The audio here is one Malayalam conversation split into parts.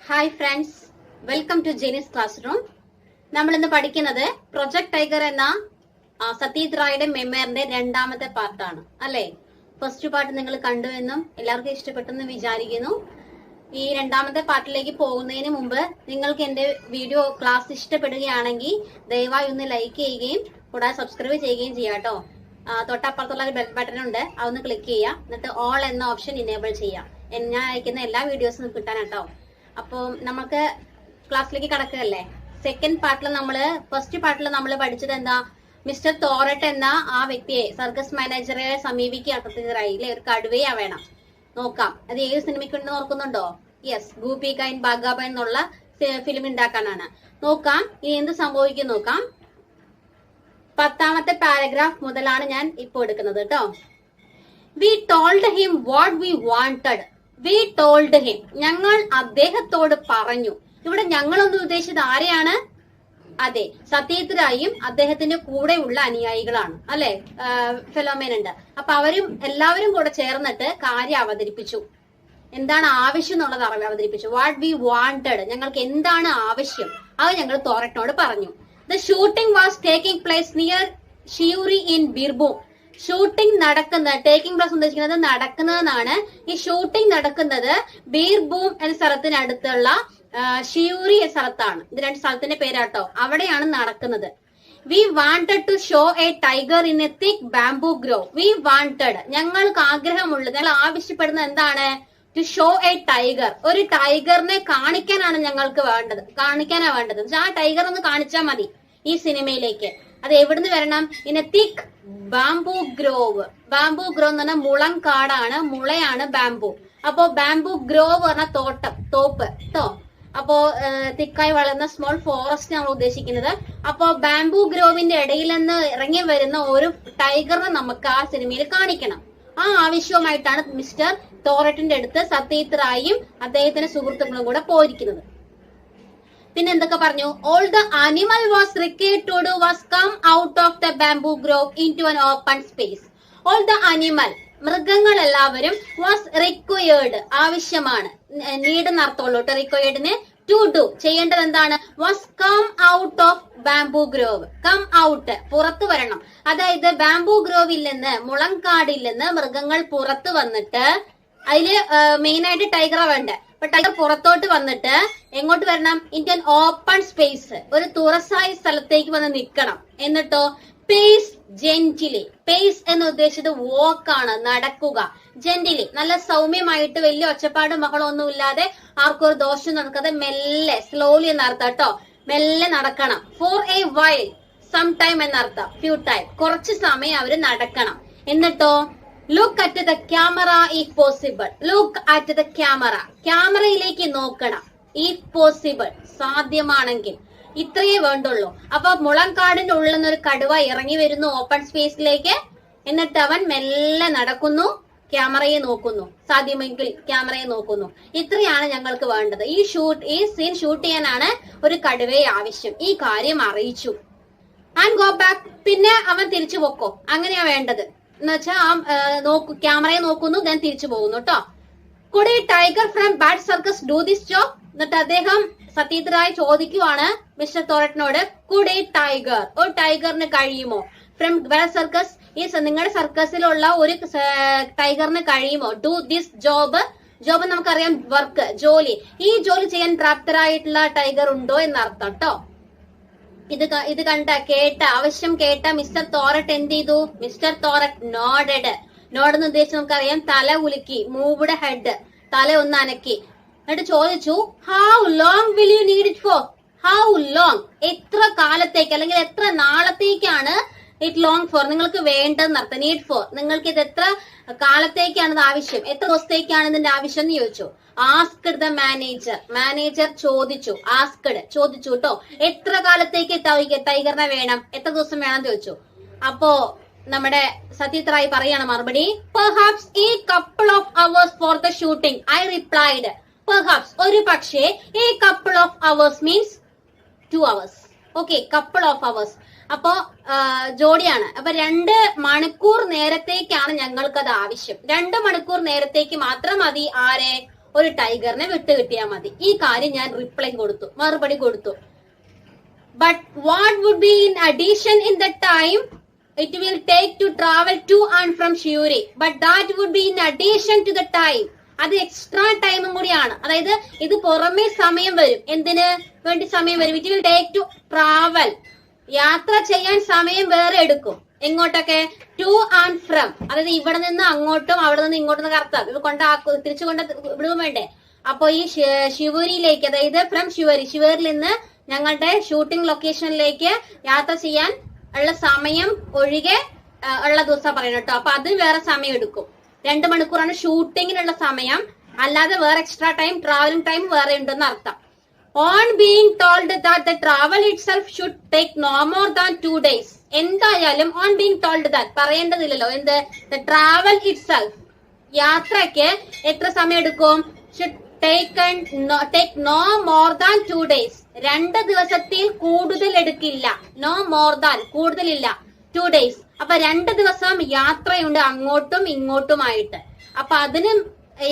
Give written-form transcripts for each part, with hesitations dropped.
ഹായ് ഫ്രണ്ട്സ്, വെൽക്കം ടു ജെനീസ് ക്ലാസ് റൂം. നമ്മൾ ഇന്ന് പഠിക്കുന്നത് പ്രൊജക്ട് ടൈഗർ എന്ന സത്യജിത് റായുടെ മെമ്മറിന്റെ രണ്ടാമത്തെ പാർട്ടാണ് അല്ലെ. ഫസ്റ്റ് പാർട്ട് നിങ്ങൾ കണ്ടുവെന്നും എല്ലാവർക്കും ഇഷ്ടപ്പെട്ടെന്ന് വിചാരിക്കുന്നു. ഈ രണ്ടാമത്തെ പാർട്ടിലേക്ക് പോകുന്നതിന് മുമ്പ് നിങ്ങൾക്ക് എന്റെ വീഡിയോ ക്ലാസ് ഇഷ്ടപ്പെടുകയാണെങ്കിൽ ദയവായി ഒന്ന് ലൈക്ക് ചെയ്യുകയും കൂടാതെ സബ്സ്ക്രൈബ് ചെയ്യുകയും ചെയ്യാം കേട്ടോ. തൊട്ടപ്പുറത്തുള്ള ഒരു ബെൽ ബട്ടൺ ഉണ്ട്, അതൊന്ന് ക്ലിക്ക് ചെയ്യുക. എന്നിട്ട് ഓൾ എന്ന ഓപ്ഷൻ ഇനേബിൾ ചെയ്യാം. ഞാൻ അയക്കുന്ന എല്ലാ വീഡിയോസും കിട്ടാനാട്ടോ. അപ്പൊ നമുക്ക് ക്ലാസ്സിലേക്ക് കടക്കുകയല്ലേ. സെക്കൻഡ് പാർട്ടിൽ ഫസ്റ്റ് പാർട്ടിൽ നമ്മൾ പഠിച്ചത് എന്താ, മിസ്റ്റർ തോറട്ട് എന്ന ആ വ്യക്തിയെ, സർക്കസ് മാനേജറെ സമീപിക്കുകയായില്ലേ, ഒരു കടുവയാ വേണം. നോക്കാം അത് ഏത് സിനിമയ്ക്കുണ്ടെന്ന് ഓർക്കുന്നുണ്ടോ? യെസ്, ഗൂപ്പി കൈൻ ബാഗാബൻ എന്നുള്ള ഫിലിം ഉണ്ടാക്കാനാണ്. നോക്കാം ഇനി എന്ത് സംഭവിക്കും നോക്കാം. 10ാമത്തെ പാരഗ്രാഫ് മുതലാണ് ഞാൻ ഇപ്പൊ എടുക്കുന്നത് കേട്ടോ. V told him what we wanted. V told him, ഞങ്ങൾ അദ്ദേഹത്തോട് പറഞ്ഞു. ഇവിടെ ഞങ്ങളൊന്ന് ഉദ്ദേശിച്ചത് ആരെയാണ്? അതെ, സത്യജിത് റായും അദ്ദേഹത്തിന്റെ കൂടെയുള്ള അനുയായികളാണ് അല്ലെ. ഫിലോമിന ഉണ്ട്. അപ്പൊ എല്ലാവരും കൂടെ ചേർന്നിട്ട് കാര്യം അവതരിപ്പിച്ചു. എന്താണ് ആവശ്യം എന്നുള്ളത് അവതരിപ്പിച്ചു. വാട്ട് വി വാണ്ടഡ്, ഞങ്ങൾക്ക് എന്താണ് ആവശ്യം അത് ഞങ്ങൾ തോറട്ടിനോട് പറഞ്ഞു. The shooting was taking place near Siuri in Birbhum. Shooting taking place ഉദ്ദേശിക്കുന്നത് നടക്കുന്നതെന്നാണ്. ഈ ഷൂട്ടിംഗ് നടക്കുന്നത് ബീർഭൂം എന്ന സ്ഥലത്തിനടുത്തുള്ള ഷിയൂറി സ്ഥലത്താണ്. ഇത് രണ്ട് സ്ഥലത്തിന്റെ പേരാട്ടോ. അവിടെയാണ് നടക്കുന്നത്. We wanted to show a tiger in a thick bamboo grove. We wanted, ഞങ്ങൾക്ക് ആഗ്രഹമുള്ളത്, ഞങ്ങൾ ആവശ്യപ്പെടുന്നത് എന്താണ്? ടു ഷോ എ ടൈഗർ, ഒരു ടൈഗറിനെ കാണിക്കാനാണ് ഞങ്ങൾക്ക് വേണ്ടത്. ആ ടൈഗർ ഒന്ന് കാണിച്ചാൽ മതി ഈ സിനിമയിലേക്ക്. അത് എവിടുന്ന് വരണം? In a thick bamboo grove. Bamboo grove എന്ന് പറഞ്ഞാൽ മുളങ്കാടാണ്, മുളയാണ് ബാംബൂ. അപ്പോ ബാംബൂ ഗ്രോവ് പറഞ്ഞ തോപ്പ് കേട്ടോ. അപ്പോ തിക്കായി വളർന്ന സ്മോൾ ഫോറസ്റ്റ് നമ്മൾ ഉദ്ദേശിക്കുന്നത്. അപ്പോ ബാംബൂ ഗ്രോവിന്റെ ഇടയിൽ നിന്ന് ഇറങ്ങി വരുന്ന ഒരു ടൈഗറിനെ നമുക്ക് ആ സിനിമയിൽ കാണിക്കണം. ആ ആവശ്യവുമായിട്ടാണ് മിസ്റ്റർ തോറട്ടിന്റെ അടുത്ത് സത്യജിത് റായും അദ്ദേഹത്തിന്റെ സുഹൃത്തുക്കളും കൂടെ പോയിരിക്കുന്നത്. പിന്നെ എന്തൊക്കെ പറഞ്ഞു? All the animal was required to do was come out of the bamboo grove in to an open space. All the animal, മൃഗങ്ങൾ എല്ലാവരും, വാസ് റിക്വയർഡ്, ആവശ്യമാണ്, നീഡ് എന്നർത്ഥമുള്ളൂ കേട്ടോ. റിക്വയർഡിന് ടു ഡു, ചെയ്യേണ്ടത് എന്താണ്? Was come out of bamboo grove. Come out, പുറത്തു വരണം. അതായത് ബാംബൂ ഗ്രോവിൽ നിന്ന്, മുളങ്കാടിൽ നിന്ന് മൃഗങ്ങൾ പുറത്തു വന്നിട്ട്, അതില് മെയിൻ ആയിട്ട് ടൈഗറാ വേണ്ടേ. അപ്പൊ ടൈഗർ പുറത്തോട്ട് വന്നിട്ട് എങ്ങോട്ട് വരണം? ഇൻ ആൻ ഓപ്പൺ സ്പേസ്, ഒരു തുറസായ സ്ഥലത്തേക്ക് വന്ന് നിൽക്കണം. എന്നിട്ടോ പേസ് ജെന്റിലി. പേസ് എന്ന് ഉദ്ദേശിച്ചത് വോക്കാണ്, നടക്കുക. ജെന്റിലി, നല്ല സൗമ്യമായിട്ട്, വലിയ ഒച്ചപ്പാടും മകളൊന്നും ഇല്ലാതെ, ആർക്കും ഒരു ദോഷം നടക്കാതെ മെല്ലെ, സ്ലോലി എന്നർത്ഥം കേട്ടോ. മെല്ലെ നടക്കണം. For a while, some time എന്നർത്ഥം, ഫ്യൂ ടൈം, കുറച്ച് സമയം അവര് നടക്കണം. എന്നിട്ടോ look at the camera if possible. Look at the camera, ക്യാമറയിലേക്ക് നോക്കണം. ഇഫ് പോസിബിൾ, സാധ്യമാണെങ്കിൽ. ഇത്രയേ വേണ്ടുള്ളൂ. അപ്പൊ മുളങ്കാടിന്റെ ഉള്ളിൽ നിന്ന് ഒരു കടുവ ഇറങ്ങി വരുന്നു ഓപ്പൺ സ്പേസിലേക്ക്. എന്നിട്ട് അവൻ മെല്ലെ നടക്കുന്നു, ക്യാമറയെ നോക്കുന്നു, സാധ്യമെങ്കിൽ ക്യാമറയെ നോക്കുന്നു. ഇത്രയാണ് ഞങ്ങൾക്ക് വേണ്ടത്. ഈ സീൻ ഷൂട്ട് ചെയ്യാനാണ് ഒരു കടുവയെ ആവശ്യം. ഈ കാര്യം അറിയിച്ചു. ആൻഡ് ഗോ ബാക്ക്, പിന്നെ അവൻ തിരിച്ചു പോക്കോ, അങ്ങനെയാ വേണ്ടത്. എന്ന് വെച്ചാൽ ക്യാമറയെ നോക്കുന്നു, ഞാൻ തിരിച്ചു പോകുന്നു കേട്ടോ. Could tiger from bad circus do this job. എന്നിട്ട് അദ്ദേഹം സത്യജിത് റായ് ചോദിക്കുവാണ് മിസ്റ്റർ തോറട്ടിനോട്, കുഡ് ടൈഗർ, ഒരു ടൈഗറിന് കഴിയുമോ? ഫ്രം ബാഡ് സർക്കസ്, ഈ നിങ്ങളുടെ സർക്കസിലുള്ള ഒരു ടൈഗറിന് കഴിയുമോ? Do this job. ജോബ് നമുക്കറിയാം, വർക്ക്, ജോലി. ഈ ജോലി ചെയ്യാൻ പ്രാപ്തരായിട്ടുള്ള ടൈഗർ ഉണ്ടോ എന്നർത്ഥം കേട്ടോ. ഇത് ആവശ്യം കേട്ട മിസ്റ്റർ തോറട്ട് എന്ത് ചെയ്തു? Mister Thorat nodded. നോഡ് എന്ന് ഉദ്ദേശിച്ച് നമുക്കറിയാം, തല ഉലുക്കി, മൂവ്ഡ് ഹെഡ്, തല ഒന്ന് അനക്കി. എന്നിട്ട് ചോദിച്ചു, how long will you need it for. How long, എത്ര കാലത്തേക്ക് അല്ലെങ്കിൽ എത്ര നാളത്തേക്കാണ് ഇറ്റ് ലോങ് ഫോർ, നിങ്ങൾക്ക് വേണ്ടതെന്ന് അർത്ഥം. നീഡ് ഫോർ, നിങ്ങൾക്ക് ഇത് എത്ര കാലത്തേക്കാണ് ഇത് ആവശ്യം, എത്ര ദിവസത്തേക്കാണ് ഇതിന്റെ ആവശ്യം എന്ന് ചോദിച്ചു. ആസ്ക്ഡ് ദ മാനേജർ, മാനേജർ ചോദിച്ചു. ആസ്ക്ഡ്, ചോദിച്ചു കേട്ടോ. എത്ര കാലത്തേക്ക് ടൈഗറിനെ വേണം, എത്ര ദിവസം വേണം ചോദിച്ചു. അപ്പോ നമ്മുടെ സത്യജിത് റായ് പറയാണ് മറുപടി, perhaps A couple of hours for the shooting. I replied, perhaps, ഒരു പക്ഷേ, A couple of hours means 2 hours. Okay, couple of hours. അപ്പോ ജോഡിയാണ്. അപ്പൊ 2 മണിക്കൂർ നേരത്തേക്കാണ് ഞങ്ങൾക്കത് ആവശ്യം. 2 മണിക്കൂർ നേരത്തേക്ക് മാത്രം മതി. ആരെ? ഒരു ടൈഗറിനെ വിട്ട് കിട്ടിയാൽ മതി. ഈ കാര്യം ഞാൻ റിപ്ലൈ കൊടുത്തു, മറുപടി കൊടുത്തു. But what would be in addition in the time it will take to travel to and from Shivuri, but that would be in addition to the time. അത് എക്സ്ട്രാ ടൈമും കൂടിയാണ്. അതായത് ഇത് പുറമേ സമയം വരും. എന്തിന് വേണ്ടി സമയം വരും? It will take to travel, യാത്ര ചെയ്യാൻ സമയം വേറെ എടുക്കും. എങ്ങോട്ടൊക്കെ? ടു ആൻഡ് ഫ്രം, അതായത് ഇവിടെ നിന്ന് അങ്ങോട്ടും അവിടെ നിന്ന് ഇങ്ങോട്ടും അർത്ഥം. ഇത് തിരിച്ചു കൊണ്ട് വിടുക വേണ്ടേ? അപ്പൊ ഈ ശിവൂരിയിലേക്ക്, അതായത് ഫ്രം ശിവൂരിൽ നിന്ന് ഞങ്ങളുടെ ഷൂട്ടിംഗ് ലൊക്കേഷനിലേക്ക് യാത്ര ചെയ്യാൻ ഉള്ള സമയം ഒഴികെ ഉള്ള ദിവസം പറയണം കേട്ടോ. അപ്പൊ അതിന് വേറെ സമയം എടുക്കും. 2 മണിക്കൂറാണ് ഷൂട്ടിങ്ങിനുള്ള സമയം, അല്ലാതെ വേറെ എക്സ്ട്രാ ടൈം, ട്രാവലിംഗ് ടൈം വേറെ ഉണ്ടെന്ന് അർത്ഥം. On being told that the travel itself should take no more than 2 days. എന്തായാലും ഓൺ ബീങ് ടോൾഡ് ദാറ്റ് പറയേണ്ടതില്ലല്ലോ. എന്ത്? ദ ട്രാവൽ ഇറ്റ് സെൽഫ്, യാത്രയ്ക്ക് എത്ര സമയം എടുക്കും? Should take no more than 2 days. 2 ദിവസത്തിൽ കൂടുതൽ എടുക്കില്ല. നോ മോർ ദാൻ, കൂടുതലില്ല. 2 days. അപ്പൊ 2 ദിവസം യാത്രയുണ്ട് അങ്ങോട്ടും ഇങ്ങോട്ടുമായിട്ട്. അപ്പൊ അതിനും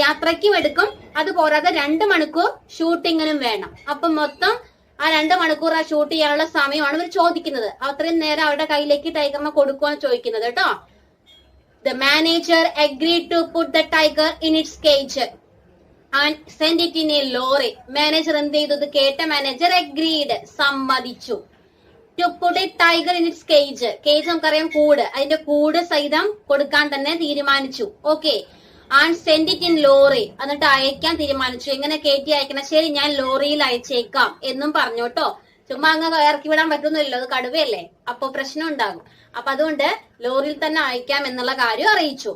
യാത്രയ്ക്കും എടുക്കും. അത് പോരാതെ 2 മണിക്കൂർ ഷൂട്ടിങ്ങിനും വേണം. അപ്പൊ മൊത്തം ആ 2 മണിക്കൂർ ആ ഷൂട്ട് ചെയ്യാനുള്ള സമയമാണ് ഇവർ ചോദിക്കുന്നത്. അത്രയും നേരം അവരുടെ കയ്യിലേക്ക് ടൈഗറിനെ കൊടുക്കുവാണ് ചോദിക്കുന്നത് കേട്ടോ. The manager agreed to put the tiger in its cage and send it in a lorry. Manager എന്ത് ചെയ്തു? ഇത് കേട്ട മാനേജർ agreed, സമ്മതിച്ചു. to put a tiger in its cage. Cage നമുക്കറിയാം കൂട്, അതിന്റെ കൂട് സഹിതം കൊടുക്കാൻ തന്നെ തീരുമാനിച്ചു. Okay. And send it in lorry, എന്നിട്ട് അയക്കാൻ തീരുമാനിച്ചു. എങ്ങനെ കയറ്റി അയക്കണം? ശരി, ഞാൻ ലോറിയിൽ അയച്ചേക്കാം എന്നും പറഞ്ഞു കേട്ടോ. ചുമ്മാ അങ്ങ് ഇറക്കി വിടാൻ പറ്റുന്നില്ലല്ലോ, അത് കടുവയല്ലേ, അപ്പൊ പ്രശ്നം ഉണ്ടാകും. അപ്പൊ അതുകൊണ്ട് ലോറിയിൽ തന്നെ അയക്കാം എന്നുള്ള കാര്യം അറിയിച്ചു.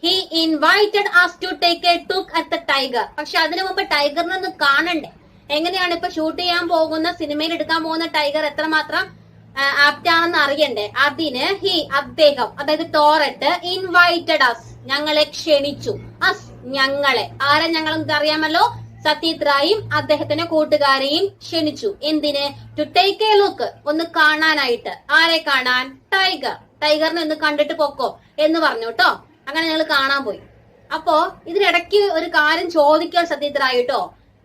He invited us to take a look at the tiger. പക്ഷെ അതിനു മുമ്പ് ടൈഗറിനെ ഒന്ന് കാണണ്ടേ? എങ്ങനെയാണ് ഇപ്പൊ ഷൂട്ട് ചെയ്യാൻ പോകുന്ന, സിനിമയിൽ എടുക്കാൻ പോകുന്ന ടൈഗർ എത്രമാത്രം ആപ്റ്റ് ആണെന്ന് അറിയണ്ടേ? അതിന് അദ്ദേഹം, അതായത് ടോററ്റ്, ഇൻവൈറ്റഡ് അസ്, ഞങ്ങളെ ക്ഷണിച്ചു. അസ്, ഞങ്ങളെ. ആരെ ഞങ്ങളെന്ന് അറിയാമല്ലോ? സത്യജിത് റായും അദ്ദേഹത്തിന്റെ കൂട്ടുകാരെയും ക്ഷണിച്ചു. എന്തിന്? ടു ടേക്ക് എ ലുക്ക്, ഒന്ന് കാണാനായിട്ട്. ആരെ കാണാൻ? ടൈഗറിനെ ഒന്ന് കണ്ടിട്ട് പൊക്കോ എന്ന് പറഞ്ഞു കേട്ടോ. അങ്ങനെ ഞങ്ങൾ കാണാൻ പോയി. അപ്പോ ഇതിനിടയ്ക്ക് ഒരു കാര്യം ചോദിക്കാൻ സത്യജിത് റായ് കേട്ടോ.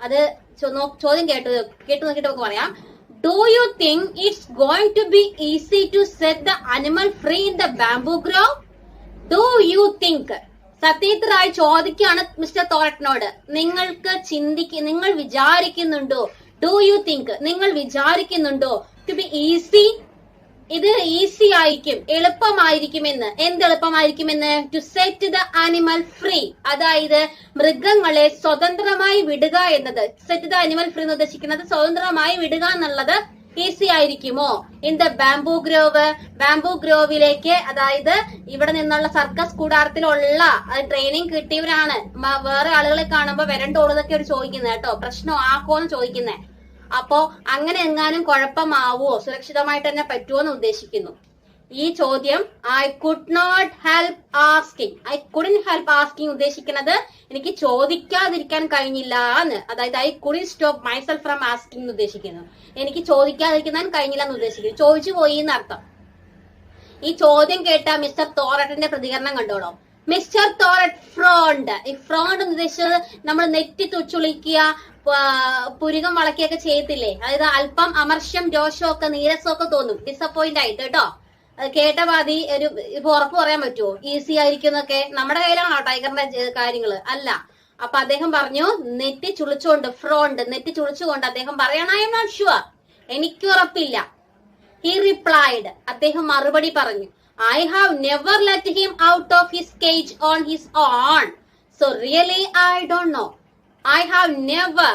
അത് ചോദ്യം കേട്ടു നോക്കിയിട്ട് നമുക്ക് പറയാം. Do you think it's going to be easy to set the animal free in the bamboo grove? Do you think? Satyajit Ray ചോദിക്കുകയാണ് മിസ്റ്റർ തോററ്റിനോട്. നിങ്ങൾ വിചാരിക്കുന്നുണ്ടോ? ഡു യു തിങ്ക്, നിങ്ങൾ വിചാരിക്കുന്നുണ്ടോ ടു ബി ഈസി, ഇത് ഈസി ആയിരിക്കും, എളുപ്പമായിരിക്കുമെന്ന്? എന്ത് എളുപ്പമായിരിക്കുമെന്ന്? To set the animal free, അതായത് മൃഗങ്ങളെ സ്വതന്ത്രമായി വിടുക എന്നത്. സെറ്റ് ദ അനിമൽ ഫ്രീ എന്ന് ഉദ്ദേശിക്കുന്നത് സ്വതന്ത്രമായി വിടുക എന്നുള്ളത് ഈസി ആയിരിക്കുമോ? In the bamboo grove, bamboo ഗ്രോവിലേക്ക്, അതായത് ഇവിടെ നിന്നുള്ള സർക്കസ് കൂടാരത്തിലുള്ള ട്രെയിനിങ് കിട്ടിയവരാണ്. വേറെ ആളുകളെ കാണുമ്പോ വരണ്ടോളതൊക്കെ അവർ ചോദിക്കുന്നത് കേട്ടോ. പ്രശ്നം ആക്കോന്ന് ചോദിക്കുന്നേ. അപ്പോ അങ്ങനെ എങ്ങാനും കുഴപ്പമാവോ, സുരക്ഷിതമായിട്ട് തന്നെ പറ്റുമോ എന്ന് ഉദ്ദേശിക്കുന്നു. ഈ ചോദ്യം ഐ കുഡ് ഹെൽപ്പ് ആസ്കിങ് ഉദ്ദേശിക്കുന്നത് എനിക്ക് ചോദിക്കാതിരിക്കാൻ കഴിഞ്ഞില്ല എന്ന്. അതായത് I couldn't stop myself from asking എന്ന് ഉദ്ദേശിക്കുന്നു. എനിക്ക് ചോദിക്കാതിരിക്കാൻ കഴിഞ്ഞില്ല എന്ന് ഉദ്ദേശിക്കുന്നു. ചോദിച്ചു പോയി എന്നർത്ഥം. ഈ ചോദ്യം കേട്ട മിസ്റ്റർ തോററ്റിന്റെ പ്രതികരണം കണ്ടോളൂ. Mister Thorat frowned. ഈ ഫ്രോണ്ട് എന്ന് ഉദ്ദേശിച്ചത് നമ്മൾ നെറ്റി തുച്ചുളിക്കുക, പുരുകം വളക്കുകയൊക്കെ ചെയ്യത്തില്ലേ? അതായത് അല്പം അമർഷം, രോഷമൊക്കെ, നീരസമൊക്കെ തോന്നും, ഡിസപ്പോയിന്റ് ആയിട്ട് കേട്ടോ. അത് കേട്ട പാതി ഒരു ഉറപ്പ് പറയാൻ പറ്റുമോ ഈസി ആയിരിക്കുന്നൊക്കെ? നമ്മുടെ കയ്യിലാണോ ടൈഗറിന്റെ കാര്യങ്ങള്? അല്ല. അപ്പൊ അദ്ദേഹം പറഞ്ഞു നെറ്റി ചുളിച്ചുകൊണ്ട്, ഫ്രോണ്ട്, നെറ്റി ചുളിച്ചുകൊണ്ട് അദ്ദേഹം പറയണം ഐ എം നോട്ട് ഷുവർ, എനിക്ക് ഉറപ്പില്ല. ഹി റിപ്ലൈഡ്, അദ്ദേഹം മറുപടി പറഞ്ഞു, I have never let him out of his cage on his own. So really I don't know. I have never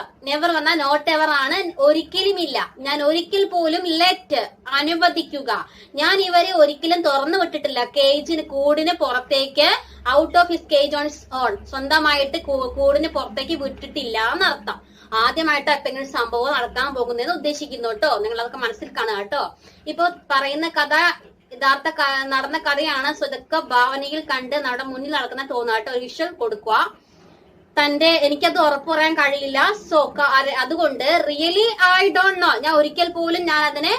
വന്ന നോട്ട് എവർ ആണ്, ഒരിക്കലുമില്ല. ഞാൻ ഒരിക്കൽ പോലും ലെറ്റ്, അനുവദിക്കുക, ഞാൻ ഇവരെ ഒരിക്കലും തുറന്നു വിട്ടിട്ടില്ല. കൂടിന് പുറത്തേക്ക്, out of his cage on his own, സ്വന്തമായിട്ട് കൂടിന് പുറത്തേക്ക് വിട്ടിട്ടില്ല എന്നർത്ഥം. ആദ്യമായിട്ട് എന്തെങ്കിലും സംഭവം നടക്കാൻ പോകുന്നതെന്ന് ഉദ്ദേശിക്കുന്നു കേട്ടോ. നിങ്ങൾ അതൊക്കെ മനസ്സിൽ കാണുക കേട്ടോ. ഇപ്പൊ പറയുന്ന കഥ യഥാർത്ഥ നടന്ന കഥയാണ്. സ്വതക്ക ഭാവനയിൽ കണ്ട് മുന്നിൽ നടക്കുന്ന തോന്നാട്ടോ. ഒരു വിഷ്വൽ കൊടുക്കുക. എനിക്കത് ഉറപ്പ് പറയാൻ കഴിയില്ല. സോ അതുകൊണ്ട് റിയലി ഐ ഡോണ്ട് നോ, ഞാൻ ഒരിക്കൽ പോലും ഞാൻ അതിനെ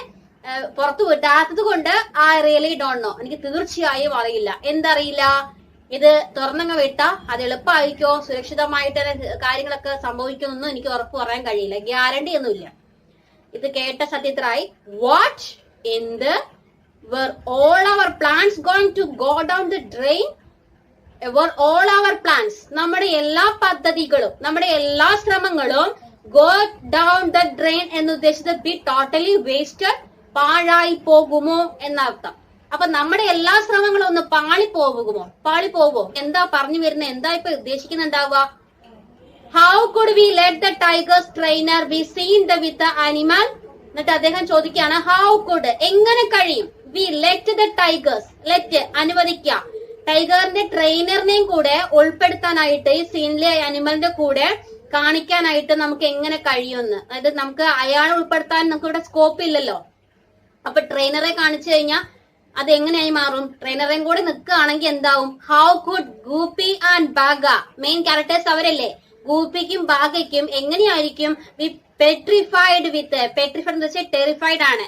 പുറത്തു വിടാത്തത് കൊണ്ട് ഐ റിയലി ഡോണ്ട് നോ, എനിക്ക് തീർച്ചയായും അറിയില്ല. എന്തറിയില്ല? ഇത് തുറന്നങ്ങ് വിട്ടാ അത് എളുപ്പമായിരിക്കോ, സുരക്ഷിതമായിട്ട് കാര്യങ്ങളൊക്കെ സംഭവിക്കുമെന്നൊന്നും എനിക്ക് ഉറപ്പ് പറയാൻ കഴിയില്ല, ഗ്യാരണ്ടി ഒന്നുമില്ല. ഇത് കേട്ട സത്യത്രായി, what in the were all our plans going to go down the drain? Were all our plans, നമ്മുടെ എല്ലാ പദ്ധതികളും നമ്മുടെ എല്ലാ ശ്രമങ്ങളും go down the drain എന്ന് ഉദ്ദേശിച്ചത് be totally wasted, പാഴായി പോകുമോ എന്നർത്ഥം. അപ്പൊ നമ്മുടെ എല്ലാ ശ്രമങ്ങളും ഒന്ന് പാളി പോകുമോ എന്താ പറഞ്ഞു വരുന്നത്, എന്താ ഇപ്പൊ ഉദ്ദേശിക്കുന്നുണ്ടാവുക? How could we let the tiger's trainer be seen with the animal? എന്നിട്ട് അദ്ദേഹം ചോദിക്കുകയാണ്, ഹൗ കുഡ്, എങ്ങനെ കഴിയും, we let the tigers, let അനുവദിക്കുക, ടൈഗറിന്റെ ട്രെയിനറിനെയും കൂടെ ഉൾപ്പെടുത്താനായിട്ട് ഈ സീനിലെ അനിമലിന്റെ കൂടെ കാണിക്കാനായിട്ട് നമുക്ക് എങ്ങനെ കഴിയുമെന്ന്. അതായത് നമുക്ക് അയാളെ ഉൾപ്പെടുത്താൻ നമുക്ക് ഇവിടെ സ്കോപ്പ് ഇല്ലല്ലോ. അപ്പൊ ട്രെയിനറെ കാണിച്ചു കഴിഞ്ഞാൽ അത് എങ്ങനെയായി മാറും? ട്രെയിനറേയും കൂടെ നിൽക്കുകയാണെങ്കിൽ എന്താവും? How could Goopy and Bagha, main characters അവരല്ലേ, ഗൂപ്പിക്കും ബാഗയ്ക്കും എങ്ങനെയായിരിക്കും പെട്രിഫൈഡ് വിത്ത്, പെട്രിഫൈഡ് എന്ന് വെച്ചാൽ ടെറിഫൈഡ് ആണ്,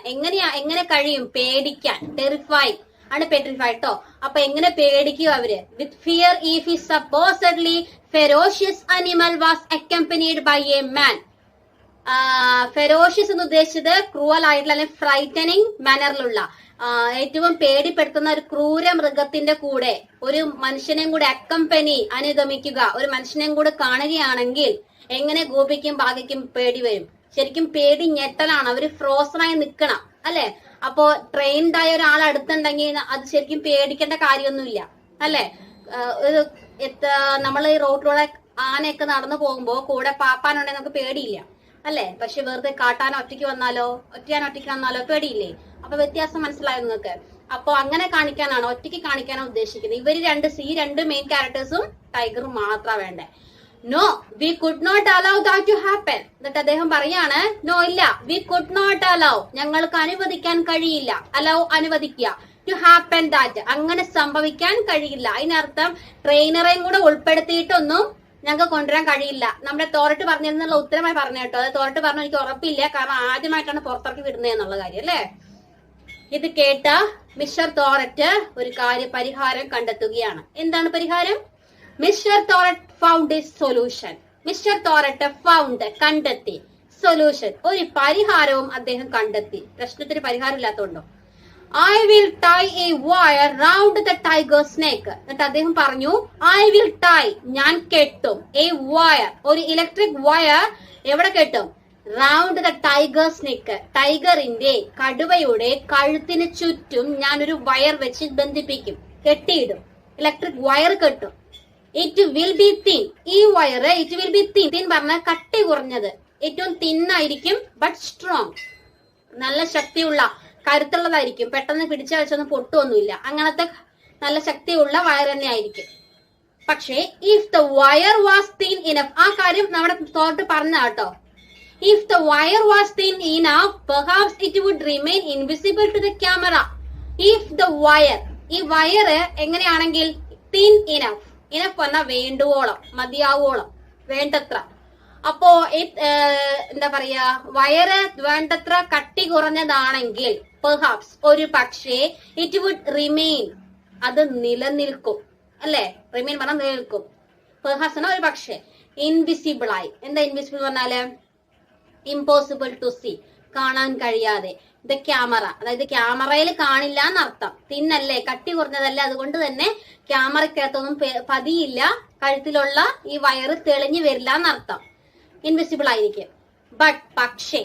എങ്ങനെ കഴിയും പേടിക്കാൻ, ടെറിഫൈഡ് ആണ് പെട്രിഫൈഡ് ട്ടോ. അപ്പൊ എങ്ങനെ പേടിക്കും അവര്? With fear if he supposedly ferocious animal was accompanied by a man. Ferocious എന്ന് ഉദ്ദേശിച്ചത് ക്രൂവൽ ആയിട്ടുള്ള അല്ലെങ്കിൽ ഫ്രൈറ്റനിങ് മാനറിലുള്ള ഏറ്റവും പേടിപ്പെടുത്തുന്ന ഒരു ക്രൂര മൃഗത്തിന്റെ കൂടെ ഒരു മനുഷ്യനെയും കൂടെ അക്കംപനി, അനുഗമിക്കുക, ഒരു മനുഷ്യനെയും കൂടെ കാണുകയാണെങ്കിൽ എങ്ങനെ ഗോപിക്കും ഭാഗ്യക്കും പേടി വരും? ശരിക്കും പേടി ഞെട്ടലാണ്, അവര് ഫ്രോസണായി നിക്കണം അല്ലെ. അപ്പോ ട്രെയിൻഡ് ആയ ഒരാൾ അടുത്തുണ്ടെങ്കിൽ അത് ശരിക്കും പേടിക്കേണ്ട കാര്യമൊന്നുമില്ല അല്ലെ. നമ്മൾ ഈ റോഡിലൂടെ ആനയൊക്കെ നടന്നു പോകുമ്പോ കൂടെ പാപ്പാനുണ്ടെങ്കിൽ നമുക്ക് പേടിയില്ല അല്ലെ. പക്ഷെ വെറുതെ കാട്ടാനോ ഒറ്റയ്ക്ക് വന്നാലോ പേടിയില്ലേ? അപ്പൊ വ്യത്യാസം മനസ്സിലായോ നിങ്ങൾക്ക്? അപ്പൊ അങ്ങനെ കാണിക്കാനാണ്, ഒറ്റയ്ക്ക് കാണിക്കാനാണ് ഉദ്ദേശിക്കുന്നത്. ഈ രണ്ട് മെയിൻ ക്യാരക്ടേഴ്സും ടൈഗറും മാത്രമാണ് വേണ്ടേ. No, we could not allow that to happen. എന്നിട്ട് അദ്ദേഹം പറയാണ്, നോ ഇല്ല, വി കുഡ് നോട്ട് അലൗ, ഞങ്ങൾക്ക് അനുവദിക്കാൻ കഴിയില്ല, അനുവദിക്കുക, ടു ഹാപ്പൻ ദാറ്റ്, അങ്ങനെ സംഭവിക്കാൻ കഴിയില്ല. അതിനർത്ഥം ട്രെയിനറേയും കൂടെ ഉൾപ്പെടുത്തിയിട്ടൊന്നും ഞങ്ങൾക്ക് കൊണ്ടുവരാൻ കഴിയില്ല. നമ്മുടെ തോരട്ട് പറഞ്ഞിരുന്നുള്ള ഉത്തരമായി പറഞ്ഞു കേട്ടോ. അത് തോരട്ട് പറഞ്ഞു, എനിക്ക് ഉറപ്പില്ല, കാരണം ആദ്യമായിട്ടാണ് പുറത്തിറക്കി വിടുന്നത് എന്നുള്ള കാര്യം അല്ലേ. ഇത് കേട്ട മിസ്റ്റർ തോരറ്റ് ഒരു പരിഹാരം കണ്ടെത്തുകയാണ്. എന്താണ് പരിഹാരം? Mister Thorat found a solution. Mister Thorat found, കണ്ടെത്തി, സൊല്യൂഷൻ, ഒരു പരിഹാരവും അദ്ദേഹം കണ്ടെത്തി. പ്രശ്നത്തിന് പരിഹാരം ഇല്ലാത്തതുകൊണ്ടോ? I will tie a wire round the tiger's neck. എന്നിട്ട് അദ്ദേഹം പറഞ്ഞു, I will tie, ഞാൻ കെട്ടും, a wire, ഒരു ഇലക്ട്രിക് വയർ എവിടെ കെട്ടും? റൗണ്ട് ദ ടൈഗേഴ്സ് നെക്ക്, ടൈഗറിന്റെ കടുവയുടെ കഴുത്തിന് ചുറ്റും ഞാൻ ഒരു വയർ വെച്ച് ബന്ധിപ്പിക്കും, കെട്ടിയിടും, ഇലക്ട്രിക് വയർ കെട്ടും. ഇറ്റ് വിൽ ബി തിൻ, ഈ wire it will be thin, thin പറഞ്ഞാൽ കട്ടി കുറഞ്ഞത്, ഏറ്റവും തിന്നായിരിക്കും, ബട്ട് സ്ട്രോങ്, നല്ല ശക്തിയുള്ള, കരുത്തുള്ളതായിരിക്കും, പെട്ടെന്ന് പിടിച്ചു വെച്ചൊന്നും പൊട്ടുമൊന്നുമില്ല, അങ്ങനത്തെ നല്ല ശക്തിയുള്ള വയർ തന്നെ ആയിരിക്കും. പക്ഷേ if the wire was thin enough, ആ കാര്യം നമ്മുടെ തോട്ട് പറഞ്ഞ കേട്ടോ. If the wire was thin enough perhaps it would remain invisible to the camera. If the wire, ഈ വയർ എങ്ങനെയാണെങ്കിൽ തിൻ ഇനഫ്, ഇനഫ് പറഞ്ഞാൽ വേണ്ടുവോളം, മതിയാവോളം, വേണ്ടത്ര. അപ്പോ എന്താ പറയാ, വയറ് വേണ്ടത്ര കട്ടി കുറഞ്ഞതാണെങ്കിൽ പെർഹാപ്സ്, ഒരു പക്ഷേ, ഇറ്റ് വുഡ് റിമെയിൻ, അത് നിലനിൽക്കും അല്ലെ. റിമെയിൻ പറഞ്ഞാൽ നിലനിൽക്കും, പെർഹാപ്സ് എന്നാ ഒരു പക്ഷേ. ഇൻവിസിബിൾ ആയി, എന്താ ഇൻവിസിബിൾ പറഞ്ഞാല്? ഇമ്പോസിബിൾ ടു സീ, കാണാൻ കഴിയാതെ. ദ ക്യാമറ, അതായത് ക്യാമറയിൽ കാണില്ല എന്നർത്ഥം. തിന്നല്ലേ, കട്ടി കുറഞ്ഞതല്ലേ, അതുകൊണ്ട് തന്നെ ക്യാമറയ്ക്കകത്തൊന്നും പതിയില്ല, കഴുത്തിലുള്ള ഈ വയറ് തെളിഞ്ഞു വരില്ല എന്നർത്ഥം, ഇൻവിസിബിൾ ആയിരിക്കും. ബട്ട് പക്ഷേ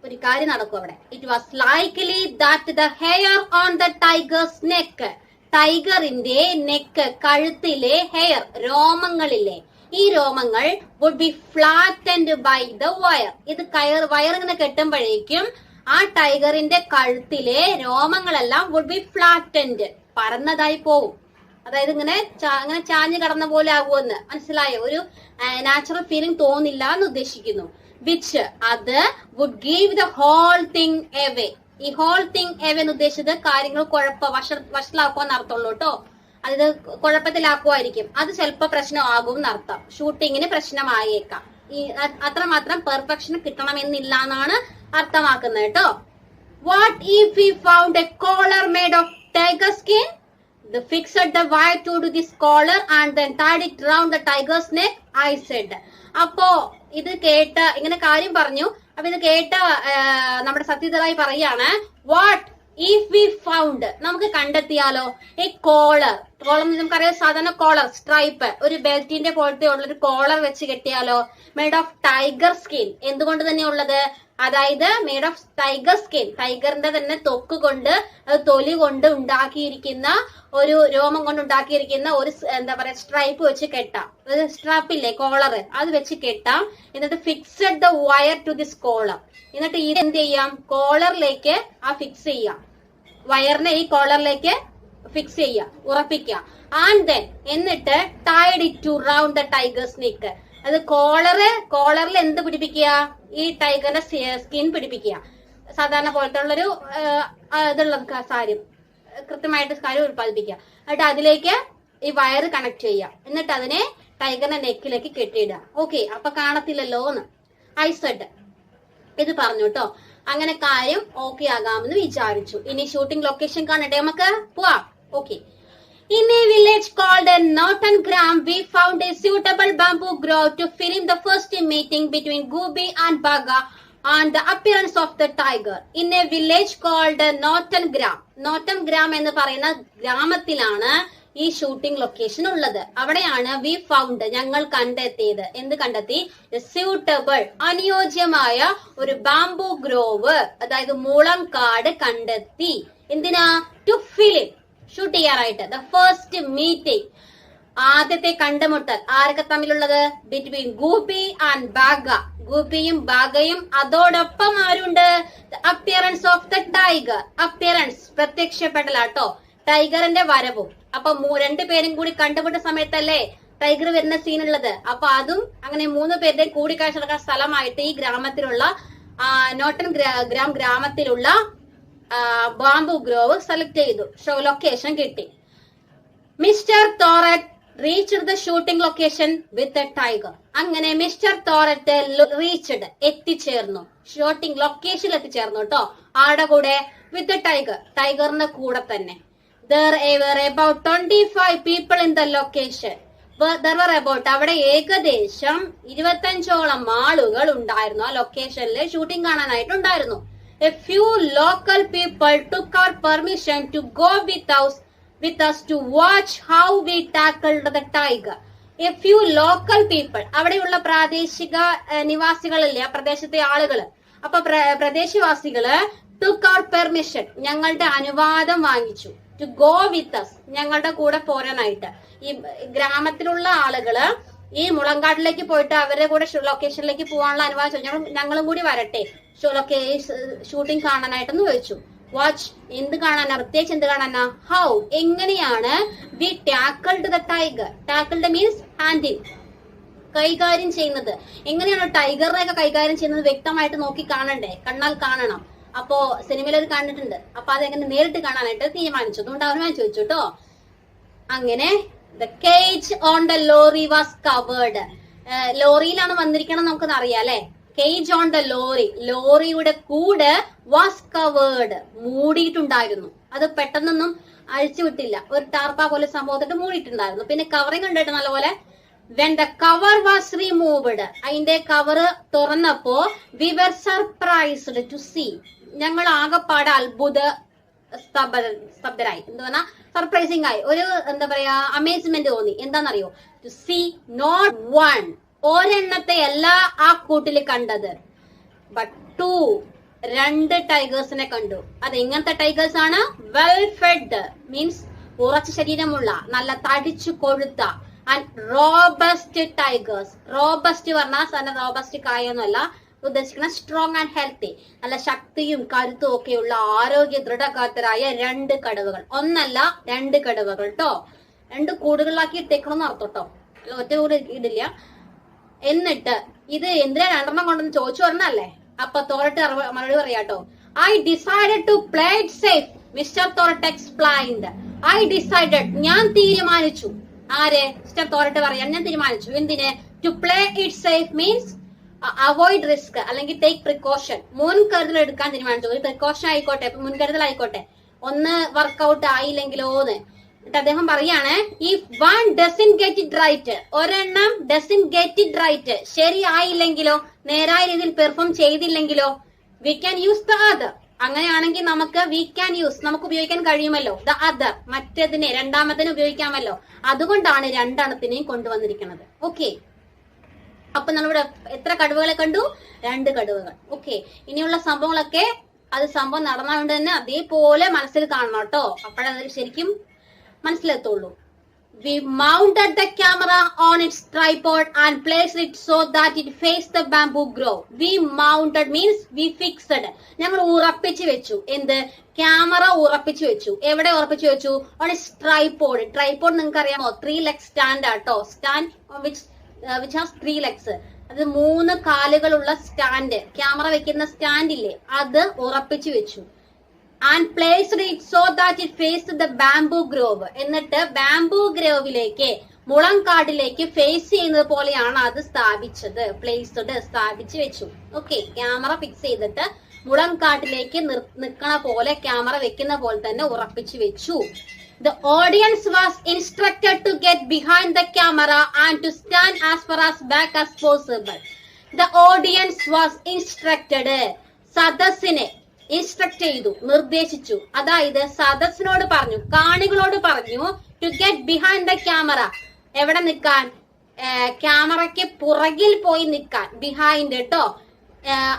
ഒരു കാര്യം നടക്കും അവിടെ. It was likely that the hair on the tiger's neck, ടൈഗറിന്റെ നെക്ക്, കഴുത്തിലെ ഹെയർ, രോമങ്ങളിലെ ഈ രോമങ്ങൾ would be flattened by the wire. ഇത് വയർ ഇങ്ങനെ കെട്ടുമ്പോഴേക്കും ആ ടൈഗറിന്റെ കഴുത്തിലെ രോമങ്ങളെല്ലാം വുഡ് ബി ഫ്ലാറ്റൻഡ്, പരന്നതായി പോകും. അതായത് ഇങ്ങനെ ചാഞ്ഞു കടന്ന പോലെ ആകുമെന്ന് മനസ്സിലായോ? ഒരു നാച്ചുറൽ ഫീലിംഗ് തോന്നില്ല എന്ന് ഉദ്ദേശിക്കുന്നു. വിച്ച്, അത് would give the whole thing away. ഈ ഹോൾ തിങ് എവേ എന്ന് ഉദ്ദേശിച്ചത് കാര്യങ്ങൾ വഷളാക്കുമെന്ന് അർത്ഥമുള്ളൂ കേട്ടോ. അത് കുഴപ്പത്തിലാക്കുമായിരിക്കും, അത് ചിലപ്പോ പ്രശ്നമാകും എന്നർത്ഥം. ഷൂട്ടിങ്ങിന് പ്രശ്നമായേക്കാം. ഈ അത്രമാത്രം പെർഫെക്ഷൻ കിട്ടണമെന്നില്ല എന്നാണ് അർത്ഥമാക്കുന്നത് കേട്ടോ. What if we found a collar made of tiger skin? The fixed the wire to this collar and then tied it round the tiger's neck, I said. അപ്പോ ഇത് കേട്ട ഇങ്ങനെ കാര്യം പറഞ്ഞു. അപ്പൊ ഇത് കേട്ട നമ്മുടെ സത്യതറായി പറയാണ്, വാട്ട് ഇഫ് വി ഫൗണ്ട്, നമുക്ക് കണ്ടെത്തിയാലോ, എ കോളർ നമുക്കറിയാം സാധാരണ കോളർ സ്ട്രൈപ്പ് ഒരു ബെൽറ്റിന്റെ പോലത്തെ ഉള്ള ഒരു കോളർ വെച്ച് കെട്ടിയാലോ, മെയ്ഡ് ഓഫ് ടൈഗർ സ്കിൻ, എന്തുകൊണ്ട് തന്നെ ഉള്ളത്, അതായത് മെയ്ഡ് ഓഫ് ടൈഗർ സ്കിൻ, ടൈഗറിന്റെ തന്നെ തൊക്ക് കൊണ്ട് അത് തൊലി കൊണ്ട് ഉണ്ടാക്കിയിരിക്കുന്ന ഒരു രോമം കൊണ്ട് ഉണ്ടാക്കിയിരിക്കുന്ന ഒരു എന്താ പറയാ സ്ട്രൈപ്പ് വെച്ച് കെട്ടാം, ഒരു സ്ട്രാപ്പില്ലേ കോളർ, അത് വെച്ച് കെട്ടാം. എന്നിട്ട് fixed the wire to this collar, എന്നിട്ട് ഇത് എന്ത് ചെയ്യാം, കോളറിലേക്ക് ഫിക്സ് ചെയ്യാം, വയറിനെ ഈ കോളറിലേക്ക് ഫിക്സ് ചെയ്യാം, ഉറപ്പിക്കാം. ആൻഡ് ദെൻ എന്നിട്ട് tied it to round the tiger's neck, അത് കോളറിൽ എന്ത് പിടിപ്പിക്കുക, ഈ ടൈഗറിന്റെ സ്കിൻ പിടിപ്പിക്കുക, സാധാരണ പോലത്തെ ഉള്ളൊരു ഇതുള്ള കാര്യം, കൃത്യമായിട്ട് കാര്യം ഉത്പാദിപ്പിക്കുക. എന്നിട്ട് അതിലേക്ക് ഈ വയറ് കണക്ട് ചെയ്യുക, എന്നിട്ട് അതിനെ ടൈഗറിന്റെ നെക്കിലേക്ക് കെട്ടിയിടുക. ഓക്കെ, അപ്പൊ കാണത്തില്ലല്ലോ എന്ന് ഐസെഡ് ഇത് പറഞ്ഞു കേട്ടോ. അങ്ങനെ കാര്യം ഓക്കെ ആകാമെന്ന് വിചാരിച്ചു. ഇനി ഷൂട്ടിംഗ് ലൊക്കേഷൻ കാണട്ടെ, നമുക്ക് പോവാം. Okay. In a village called Norton Gram, we found a suitable bamboo grove to film the first meeting between Gooby and Baga on the appearance of the tiger. In a village called Norton Gram. Norton Gram എന്ന് പറയുന്ന ഗ്രാമത്തിലാണ് ഈ ഷൂട്ടിംഗ് ലൊക്കേഷൻ ഉള്ളത്. അവിടെയാണ് വി ഫൗണ്ട് ഞങ്ങൾ കണ്ടെത്തിയത്. എന്ത് കണ്ടെത്തി? സ്യൂട്ടബിൾ അനുയോജ്യമായ ഒരു ബാംബു ഗ്രോവ്, അതായത് മുളങ്കാട് കണ്ടെത്തി. എന്തിനാ? ടു ഫിലിം, ഷൂട്ട് ചെയ്യാറായിട്ട്. ദ ഫസ്റ്റ് മീറ്റിംഗ്, ആദ്യത്തെ കണ്ടുമുട്ടൽ ആരൊക്കെ തമ്മിലുള്ളത്? ബിറ്റ്വീൻ ഗൂബി ആൻഡ് ബാഗ, ഗൂബിയും ബാഗയും. അതോടൊപ്പം ആരുണ്ട്? Appearance of the tiger, appearance പ്രത്യക്ഷപ്പെടലാട്ടോ, ടൈഗറിന്റെ വരവും. അപ്പൊ രണ്ടുപേരും കൂടി കണ്ടുമുട്ട സമയത്തല്ലേ ടൈഗർ വരുന്ന സീൻ ഉള്ളത്. അപ്പൊ അതും അങ്ങനെ 3 പേരുടെ കൂടിക്കാഴ്ച നടക്കുന്ന സ്ഥലമായിട്ട് ഈ ഗ്രാമത്തിലുള്ള നോട്ടൺ ഗ്രാം ഗ്രാമത്തിലുള്ള ബാംബു ഗ്രോവ് സെലക്ട് ചെയ്തു. ലൊക്കേഷൻ കിട്ടി. Mister Thorat reached the shooting location with a tiger. അങ്ങനെ മിസ്റ്റർ തോററ്റ് റീച്ച്ഡ് എത്തിച്ചേർന്നു, ഷൂട്ടിംഗ് ലൊക്കേഷനിൽ എത്തിച്ചേർന്നു കേട്ടോ. ആടെ കൂടെ? വിത്ത് എ ടൈഗർ, ടൈഗറിന്റെ കൂടെ തന്നെ. There were about 25 people in the location. There were about, അവിടെ ഏകദേശം 25ഓളം ആളുകൾ ഉണ്ടായിരുന്നു ആ ലൊക്കേഷനിൽ shooting കാണാനായിട്ടുണ്ടായിരുന്നു. A few local people took our permission to go with us to watch how we tackled the tiger. A few local people, അവിടെയുള്ള പ്രാദേശിക നിവാസികളില്ലേ, ആ പ്രദേശത്തെ ആളുകള്. അപ്പൊ പ്രദേശവാസികള് took our permission, ഞങ്ങളുടെ അനുവാദം വാങ്ങിച്ചു. ടു ഗോ വിത്ത് അസ്, ഞങ്ങളുടെ കൂടെ പോരാനായിട്ട്. ഈ ഗ്രാമത്തിലുള്ള ആളുകള് ഈ മുളങ്കാട്ടിലേക്ക് പോയിട്ട് അവരുടെ കൂടെ ലൊക്കേഷനിലേക്ക് പോകാനുള്ള അനുവാദം ചോദിച്ചു. ഞങ്ങളും കൂടി വരട്ടെ ഷൂട്ടിംഗ് കാണാനായിട്ടെന്ന് ചോദിച്ചു. വാച്ച്, എന്ത് കാണാനാ? പ്രത്യേകിച്ച് എന്ത് കാണാനാ? ഹൗ, എങ്ങനെയാണ് we tackled the tiger. Tackled means handle, കൈകാര്യം ചെയ്യുന്നത്. എങ്ങനെയാണ് ടൈഗറിനെയൊക്കെ കൈകാര്യം ചെയ്യുന്നത് വ്യക്തമായിട്ട് നോക്കി കാണണ്ടേ, കണ്ണാൽ കാണണം. അപ്പോ സിനിമയിൽ അത് കണ്ടിട്ടുണ്ട്. അപ്പൊ അതെങ്ങനെ നേരിട്ട് കാണാനായിട്ട് തീരുമാനിച്ചു. അതുകൊണ്ട് അവൻ ചോദിച്ചു കേട്ടോ. അങ്ങനെ the cage on the lorry was covered. ലോറിയിലാണ് വന്നിരിക്കണം നമുക്കൊന്ന് അറിയാം അല്ലെ. കേജ് ഓൺ ദ ലോറി, ലോറിയുടെ കൂട് വാസ് കവേർഡ്, മൂടിയിട്ടുണ്ടായിരുന്നു. അത് പെട്ടെന്നൊന്നും അഴിച്ചുവിട്ടില്ല, ഒരു ടാർപ്പ പോലെ സംഭവത്തിട്ട് മൂടിയിട്ടുണ്ടായിരുന്നു. പിന്നെ കവറിങ് ഉണ്ടായിട്ട് നല്ലപോലെ. When the cover was removed, അതിന്റെ cover തുറന്നപ്പോ we were surprised to see, ഞങ്ങൾ ആകെപ്പാടെ അത്ഭുത സ്തബ്ധരായി. എന്താ പറഞ്ഞാ സർപ്രൈസിംഗ് ആയി, ഒരു എന്താ പറയാ അമേസ്മെന്റ് തോന്നി. എന്താണെന്നറിയോ? ടു സീ നോട്ട് വൺ, ഒരെണ്ണത്തെ അല്ല ആ കൂട്ടിൽ കണ്ടത്, ബട്ട് 2, 2 ടൈഗേഴ്സിനെ കണ്ടു. അത് എങ്ങനത്തെ ടൈഗേഴ്സ് ആണ്? വെൽ ഫെഡ് മീൻസ് ഉറച്ച ശരീരമുള്ള, നല്ല തടിച്ചു കൊഴുത്ത, ആൻഡ് റോബസ്റ്റ് ടൈഗേഴ്സ്. റോബസ്റ്റ് പറഞ്ഞാൽ സാധാരണ റോബസ്റ്റ് കായൊന്നുമല്ല ഉദ്ദേശിക്കുന്ന, സ്ട്രോങ് ആൻഡ് ഹെൽത്തി, നല്ല ശക്തിയും കരുത്തും ഒക്കെയുള്ള ആരോഗ്യ ദൃഢഗാത്രരായ 2 കടുവകൾ. ഒന്നല്ല 2 കടുവകൾ കേട്ടോ. 2 കൂടുകളിലാക്കി ഇട്ടേക്കണമെന്ന് അർത്ഥട്ടോ, ഒറ്റ കൂടെ ഇടില്ല. എന്നിട്ട് ഇത് എന്തിനാ 2 കൊണ്ടെന്ന് ചോദിച്ചു പറഞ്ഞല്ലേ. അപ്പൊ തോറട്ട് മറുപടി പറയാട്ടോ. I decided to play it safe, mister Thorat explained. I decided, ഞാൻ തീരുമാനിച്ചു. ആര്? മിസ്റ്റർ തോറട്ട് പറയാൻ ഞാൻ തീരുമാനിച്ചു. എന്തിന്? To play it safe means avoid risk, അല്ലെങ്കിൽ ടേക്ക് പ്രിക്കോഷൻ, മുൻകരുതൽ എടുക്കാൻ തീരുമാനിച്ചു. ഒരു പ്രിക്കോഷൻ ആയിക്കോട്ടെ, മുൻകരുതൽ ആയിക്കോട്ടെ. ഒന്ന് വർക്ക്ഔട്ട് ആയില്ലെങ്കിലോന്ന് അദ്ദേഹം പറയാണ് if one dozen get it right, ഒരെണ്ണം ഡസൻ ഗെറ്റ് ഇറ്റ് റൈറ്റ്, ശരിയായില്ലെങ്കിലോ, നേരായ രീതിയിൽ പെർഫോം ചെയ്തില്ലെങ്കിലോ, we can use the other. അങ്ങനെയാണെങ്കിൽ നമുക്ക് വി ക്യാൻ യൂസ്, നമുക്ക് ഉപയോഗിക്കാൻ കഴിയുമല്ലോ, ദ അതർ, മറ്റേതിനെ രണ്ടാമതിനെ ഉപയോഗിക്കാമല്ലോ. അതുകൊണ്ടാണ് രണ്ടെണ്ണത്തിനെയും കൊണ്ടുവന്നിരിക്കുന്നത്. ഓക്കെ, അപ്പൊ നമ്മളിവിടെ എത്ര കടുവകളെ കണ്ടു? 2 കടുവകൾ. ഓക്കെ, ഇനിയുള്ള സംഭവങ്ങളൊക്കെ അത് സംഭവം നടന്നതുകൊണ്ട് തന്നെ അതേപോലെ മനസ്സിൽ കാണണം കേട്ടോ, അപ്പോഴത് ശരിക്കും മനസ്സിലെത്തുള്ളൂ. We mounted the camera on its tripod and placed it so that it faced the bamboo grove. We mounted means we fixed. ഞങ്ങൾ ഉറപ്പിച്ചു വെച്ചു. എന്ത്? ക്യാമറ ഉറപ്പിച്ചു വെച്ചു. എവിടെ ഉറപ്പിച്ചു വെച്ചു? on its tripod. ട്രൈപോഡ് നിങ്ങൾക്ക് അറിയാമോ? 3 leg stand ആട്ടോ. Stand which has 3 legs. അത് 3 കാലുകളുള്ള സ്റ്റാൻഡ്, ക്യാമറ വെക്കുന്ന സ്റ്റാൻഡ് ഇല്ലേ, അത് ഉറപ്പിച്ചു വെച്ചു. and placed it so that it faced the bamboo grove. എന്നിട്ട് ബാംബൂ ഗ്രോവിലേക്ക്, മുളങ്കാട്ടിലേക്ക് ഫേസ് ചെയ്യുന്നത് പോലെയാണ് അത് സ്ഥാപിച്ചത്. പ്ലേസ്ഡ്, സ്ഥാപിച്ചു വെച്ചു. ഓക്കെ, ക്യാമറ ഫിക്സ് ചെയ്തിട്ട് മുളങ്കാട്ടിലേക്ക് നിൽക്കണ പോലെ, ക്യാമറ വെക്കുന്ന പോലെ തന്നെ ഉറപ്പിച്ചു വെച്ചു. The audience was instructed to get behind the camera and to stand as far as back as possible. The audience was instructed. സദസ്സിനെ ഇൻസ്ട്രക്ട് ചെയ്തു, നിർദ്ദേശിച്ചു. അതായത് സദസ്സിനോട് പറഞ്ഞു, കാണികളോട് പറഞ്ഞു, to get behind the camera. എവിടെ നിൽക്കാൻ? ക്യാമറയ്ക്ക് പുറകിൽ പോയി നിൽക്കാൻ. ബിഹൈൻഡ് കേട്ടോ,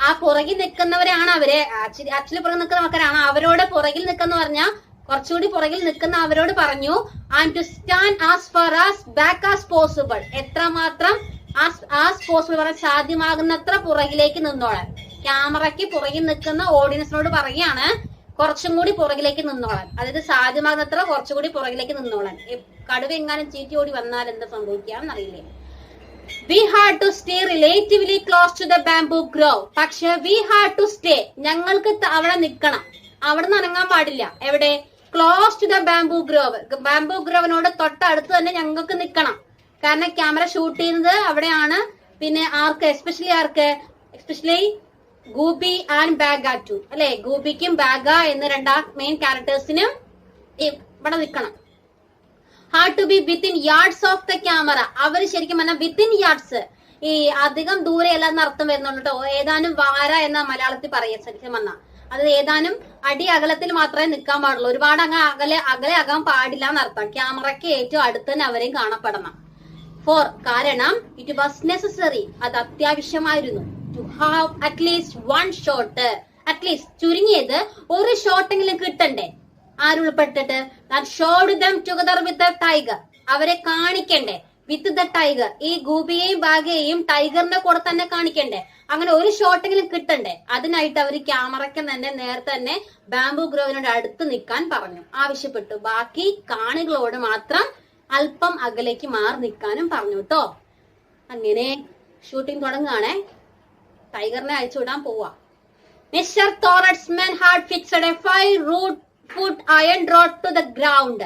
ആ പുറകിൽ നിൽക്കുന്നവരാണ് അവര്. ആക്ച്വലി പുറകിൽ നിൽക്കുന്ന ആൾക്കാരാണ്. അവരോട് പുറകിൽ നിൽക്കുന്ന പറഞ്ഞാൽ കുറച്ചുകൂടി പുറകിൽ നിൽക്കുന്ന അവരോട് പറഞ്ഞു and to stand as far as back as possible. എത്രമാത്രം ആസ് പോസിബിൾ പറഞ്ഞാൽ സാധ്യമാകുന്നത്ര പുറകിലേക്ക് നിന്നോളാൻ. ക്യാമറയ്ക്ക് പുറകിൽ നിൽക്കുന്ന ഓഡിയൻസിനോട് പറയുകയാണ് കുറച്ചും കൂടി പുറകിലേക്ക് നിന്നോളാൻ. അതായത് സാധ്യമാകുന്നത്ര കുറച്ചുകൂടി പുറകിലേക്ക് നിന്നോളാൻ. കടുവ എങ്ങാനും ചീറ്റി ഓടി വന്നാൽ എന്താ സംഭവിക്കാന്ന് അറിയില്ലേ. We had to stay relatively close to the bamboo grove. പക്ഷെ we had to stay, ഞങ്ങൾക്ക് അവിടെ നിൽക്കണം, അവിടെ നിന്ന് ഇറങ്ങാൻ പാടില്ല. എവിടെ? Close to the bamboo grove. Bamboo ഗ്രോവിനോട് തൊട്ടടുത്ത് തന്നെ ഞങ്ങൾക്ക് നിൽക്കണം. കാരണം ക്യാമറ ഷൂട്ട് ചെയ്യുന്നത് അവിടെയാണ്. പിന്നെ ആർക്ക്? എസ്പെഷ്യലി ഗൂബി ആൻഡ് ബാഗാറ്റു അല്ലെ, ഗൂബിക്കും ബാഗ എന്ന 2 മെയിൻ ക്യാരക്ടേഴ്സിനും ഇവിടെ നിൽക്കണം. Had to be within yards of the camera. അവര് ശരിക്കും പറഞ്ഞാൽ വിത്തിൻ യാർഡ്സ്, ഈ അധികം ദൂരെ അല്ലെന്ന് അർത്ഥം വരുന്നുണ്ട് കേട്ടോ. ഏതാനും വാര എന്ന മലയാളത്തിൽ പറയാം ശരിക്കും പറഞ്ഞാൽ. അത് ഏതാനും അടി അകലത്തിൽ മാത്രമേ നിൽക്കാൻ പാടുള്ളൂ. ഒരുപാട് അകലെ ആകാൻ പാടില്ല എന്നർത്ഥം. ക്യാമറയ്ക്ക് ഏറ്റവും അടുത്ത് തന്നെ അവരെയും കാണപ്പെടണം. കാരണം ഇറ്റ് വാസ് നെസസറി, അത് അത്യാവശ്യമായിരുന്നു. To have at least 1 shot, at least ചുരുങ്ങിയത് ഒരു ഷോട്ടെങ്കിലും കിട്ടണ്ടേ. ആരുൾപ്പെട്ടിട്ട്? Showed them together with the tiger. അവരെ കാണിക്കണ്ടേ വിത്ത് ദ ടൈഗർ. ഈ ഗൂബിയെയും ബാഗയെയും ടൈഗറിന്റെ കൂടെ തന്നെ കാണിക്കണ്ടേ. അങ്ങനെ ഒരു ഷോട്ടെങ്കിലും കിട്ടണ്ടേ. അതിനായിട്ട് അവർ ക്യാമറയ്ക്ക് തന്നെ നേരത്തെ തന്നെ ബാംബൂ ഗ്രോവിനോട് അടുത്ത് നിൽക്കാൻ പറഞ്ഞു, ആവശ്യപ്പെട്ടു. ബാക്കി കാണികളോട് മാത്രം അല്പം അകലേക്ക് മാറി നിൽക്കാനും പറഞ്ഞു കേട്ടോ. അങ്ങനെ ഷൂട്ടിംഗ് തുടങ്ങുകയാണെ. ടൈഗറിനെ അയച്ചുവിടാൻ പോവാ. Mister Thorat's men had fixed a 5-foot iron rod to the ground.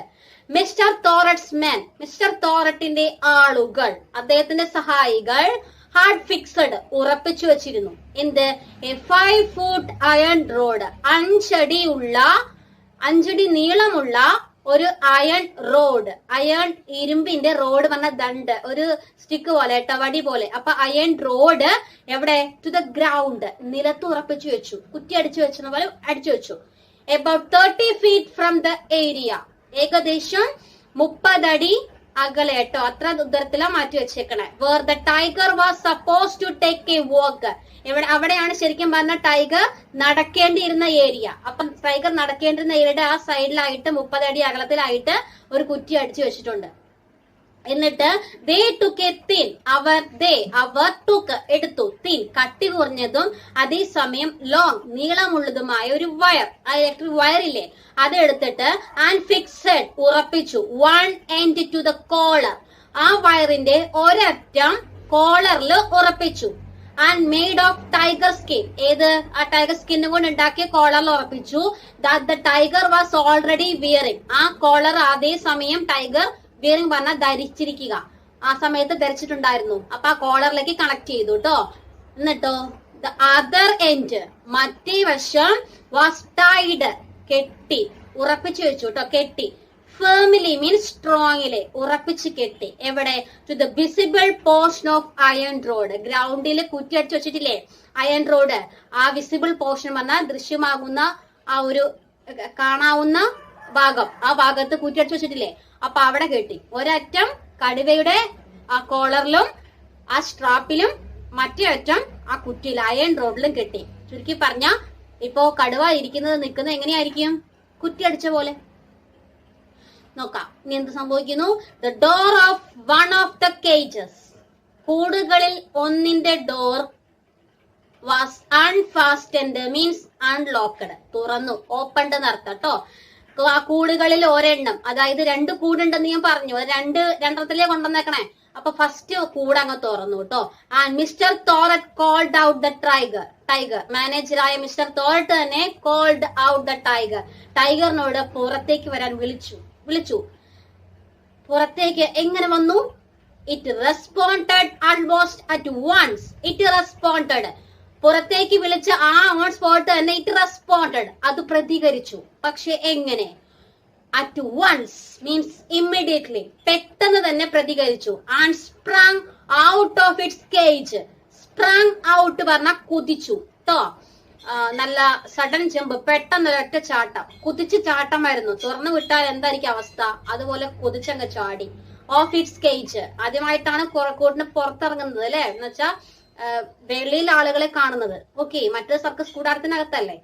Mister Thorat's men, mister തോറട്ടിന്റെ ആളുകൾ, അദ്ദേഹത്തിന്റെ സഹായികൾ, ഹാഡ് ഫിക്സഡ് ഉറപ്പിച്ചു വെച്ചിരുന്നു. എന്ത്? എ 5-foot iron rod, 5 അടി നീളമുള്ള ഒരു അയൺ റോഡ്. അയൺ ഇരുമ്പിന്റെ റോഡ് പറഞ്ഞ ദണ്ട്, ഒരു സ്റ്റിക്ക് പോലെ, വടി പോലെ. അപ്പൊ അയൺ റോഡ് എവിടെ? ടു ദ ഗ്രൗണ്ട്, നിലത്ത് ഉറപ്പിച്ചു വെച്ചു. കുറ്റി അടിച്ചു വെച്ചെന്ന പോലെ അടിച്ചു വെച്ചു. about 30 feet from the area. ഏകദേശം 30 അടി അകലെ കേട്ടോ, അത്ര ദൂരത്തിലാ മാറ്റി വെച്ചേക്കണേ. where the tiger was supposed to take a walk. അവിടെയാണ് ശരിക്കും പറഞ്ഞ ടൈഗർ നടക്കേണ്ടിയിരുന്ന ഏരിയ. അപ്പൊ ടൈഗർ നടക്കേണ്ടിരുന്ന ഏരിയയുടെ ആ സൈഡിലായിട്ട് 30 അടി അകലത്തിലായിട്ട് ഒരു കുറ്റി അടിച്ചു വെച്ചിട്ടുണ്ട്. എന്നിട്ട് they took a thin, our took എടുത്തു, thin കട്ടി കുറഞ്ഞതും അതേസമയം ലോങ് നീളമുള്ളതുമായ ഒരു വയർ, ആ ഇലക്ട്രിക് വയർ ഇല്ലേ, അത് എടുത്തിട്ട് ആൻഡ് ഫിക്സഡ് ഉറപ്പിച്ചു, 1 end to the collar, ആ വയറിന്റെ ഒരറ്റം കോളറിൽ ഉറപ്പിച്ചു. And made of tiger skin, ഏത്? ആ ടൈഗർ സ്കിൻ കൊണ്ട് ഉണ്ടാക്കിയ കോളറിൽ ഉറപ്പിച്ചു. That the tiger was already wearing, ആ കോളർ അതേ സമയം ടൈഗർ വിയറിംഗ് പറഞ്ഞാൽ ധരിച്ചിരിക്കുക, ആ സമയത്ത് ധരിച്ചിട്ടുണ്ടായിരുന്നു. അപ്പൊ ആ കോളറിലേക്ക് കണക്ട് ചെയ്തു കേട്ടോ. എന്നിട്ടോ ദ അതർ എൻഡ്, മറ്റേ വശം വാസ് ടൈഡ്, കെട്ടി ഉറപ്പിച്ചു വെച്ചു കേട്ടോ, കെട്ടി. ഫേമിലി മീൻസ് സ്ട്രോങ്ങില് ഉറപ്പിച്ച് കെട്ടി. എവിടെ? To the visible portion of iron rod. ഗ്രൗണ്ടിൽ കുറ്റിയടിച്ചു വെച്ചിട്ടില്ലേ അയൺ റോഡ്, ആ വിസിബിൾ പോർഷൻ പറഞ്ഞാൽ ദൃശ്യമാകുന്ന ആ ഒരു കാണാവുന്ന ഭാഗം, ആ ഭാഗത്ത് കുറ്റിയടിച്ചു വെച്ചിട്ടില്ലേ, അപ്പൊ അവിടെ കെട്ടി. ഒരറ്റം കടുവയുടെ ആ കോളറിലും ആ സ്ട്രാപ്പിലും, മറ്റേ അറ്റം ആ കുറ്റിയിൽ അയൺ റോഡിലും കെട്ടി. ചുരുക്കി പറഞ്ഞ ഇപ്പോ കടുവ നിൽക്കുന്നത് എങ്ങനെയായിരിക്കും? കുറ്റിയടിച്ച പോലെ. നോക്കാം ഇനി എന്ത് സംഭവിക്കുന്നു. The door of one of the cages, കൂടുകളിൽ ഒന്നിന്റെ door was unfastened means unlocked, തുറന്നു. ഓപ്പൺഡ് എന്നർത്ഥം കേട്ടോ. ആ കൂടുകളിൽ ഒരെണ്ണം, അതായത് 2 കൂടുണ്ടെന്ന് ഞാൻ പറഞ്ഞു, രണ്ടെണ്ണത്തിലേ കൊണ്ടുവന്നേക്കണേ. അപ്പൊ ഫസ്റ്റ് കൂട് അങ്ങ് തുറന്നു കേട്ടോ. And mister Thorat called out the tiger, മാനേജറായ മിസ്റ്റർ തോററ്റ് തന്നെ കോൾഡ് ഔട്ട് ദ ടൈഗറിനോട് പുറത്തേക്ക് വരാൻ വിളിച്ചു. പുറത്തേക്ക് എങ്ങനെ വന്നു? It responded almost at once. It responded, പുറത്തേക്ക് വിളിച്ച ആ ഓൺ സ്പോട്ട് തന്നെ ഇറ്റ് റെസ്പോണ്ടഡ്, അത് പ്രതികരിച്ചു. പക്ഷെ എങ്ങനെ? അറ്റ് വൺസ് മീൻസ് ഇമ്മീഡിയറ്റ്ലി, പെട്ടെന്ന് തന്നെ പ്രതികരിച്ചു. And sprang out of its cage. Sprang out പറഞ്ഞ കുതിച്ചു ട്ടോ. നല്ല സഡൻ ജമ്പ്, പെട്ടെന്ന് ഒരൊറ്റ ചാട്ടം, കുതിച്ച് ചാട്ടമായിരുന്നു. തുറന്നു വിട്ടാൽ എന്തായിരിക്കും അവസ്ഥ? അതുപോലെ കുതിച്ചങ്ങ് ചാടി. ഓഫ് ഇറ്റ്സ് കേജ്, ആദ്യമായിട്ടാണ് കൂട്ടിന് പുറത്തിറങ്ങുന്നത് അല്ലെ, എന്ന് വെച്ചാ വെളിയിൽ ആളുകളെ കാണുന്നത്. ഓക്കെ, മറ്റൊരു സർക്കസ് കൂടാരത്തിനകത്തല്ലേ.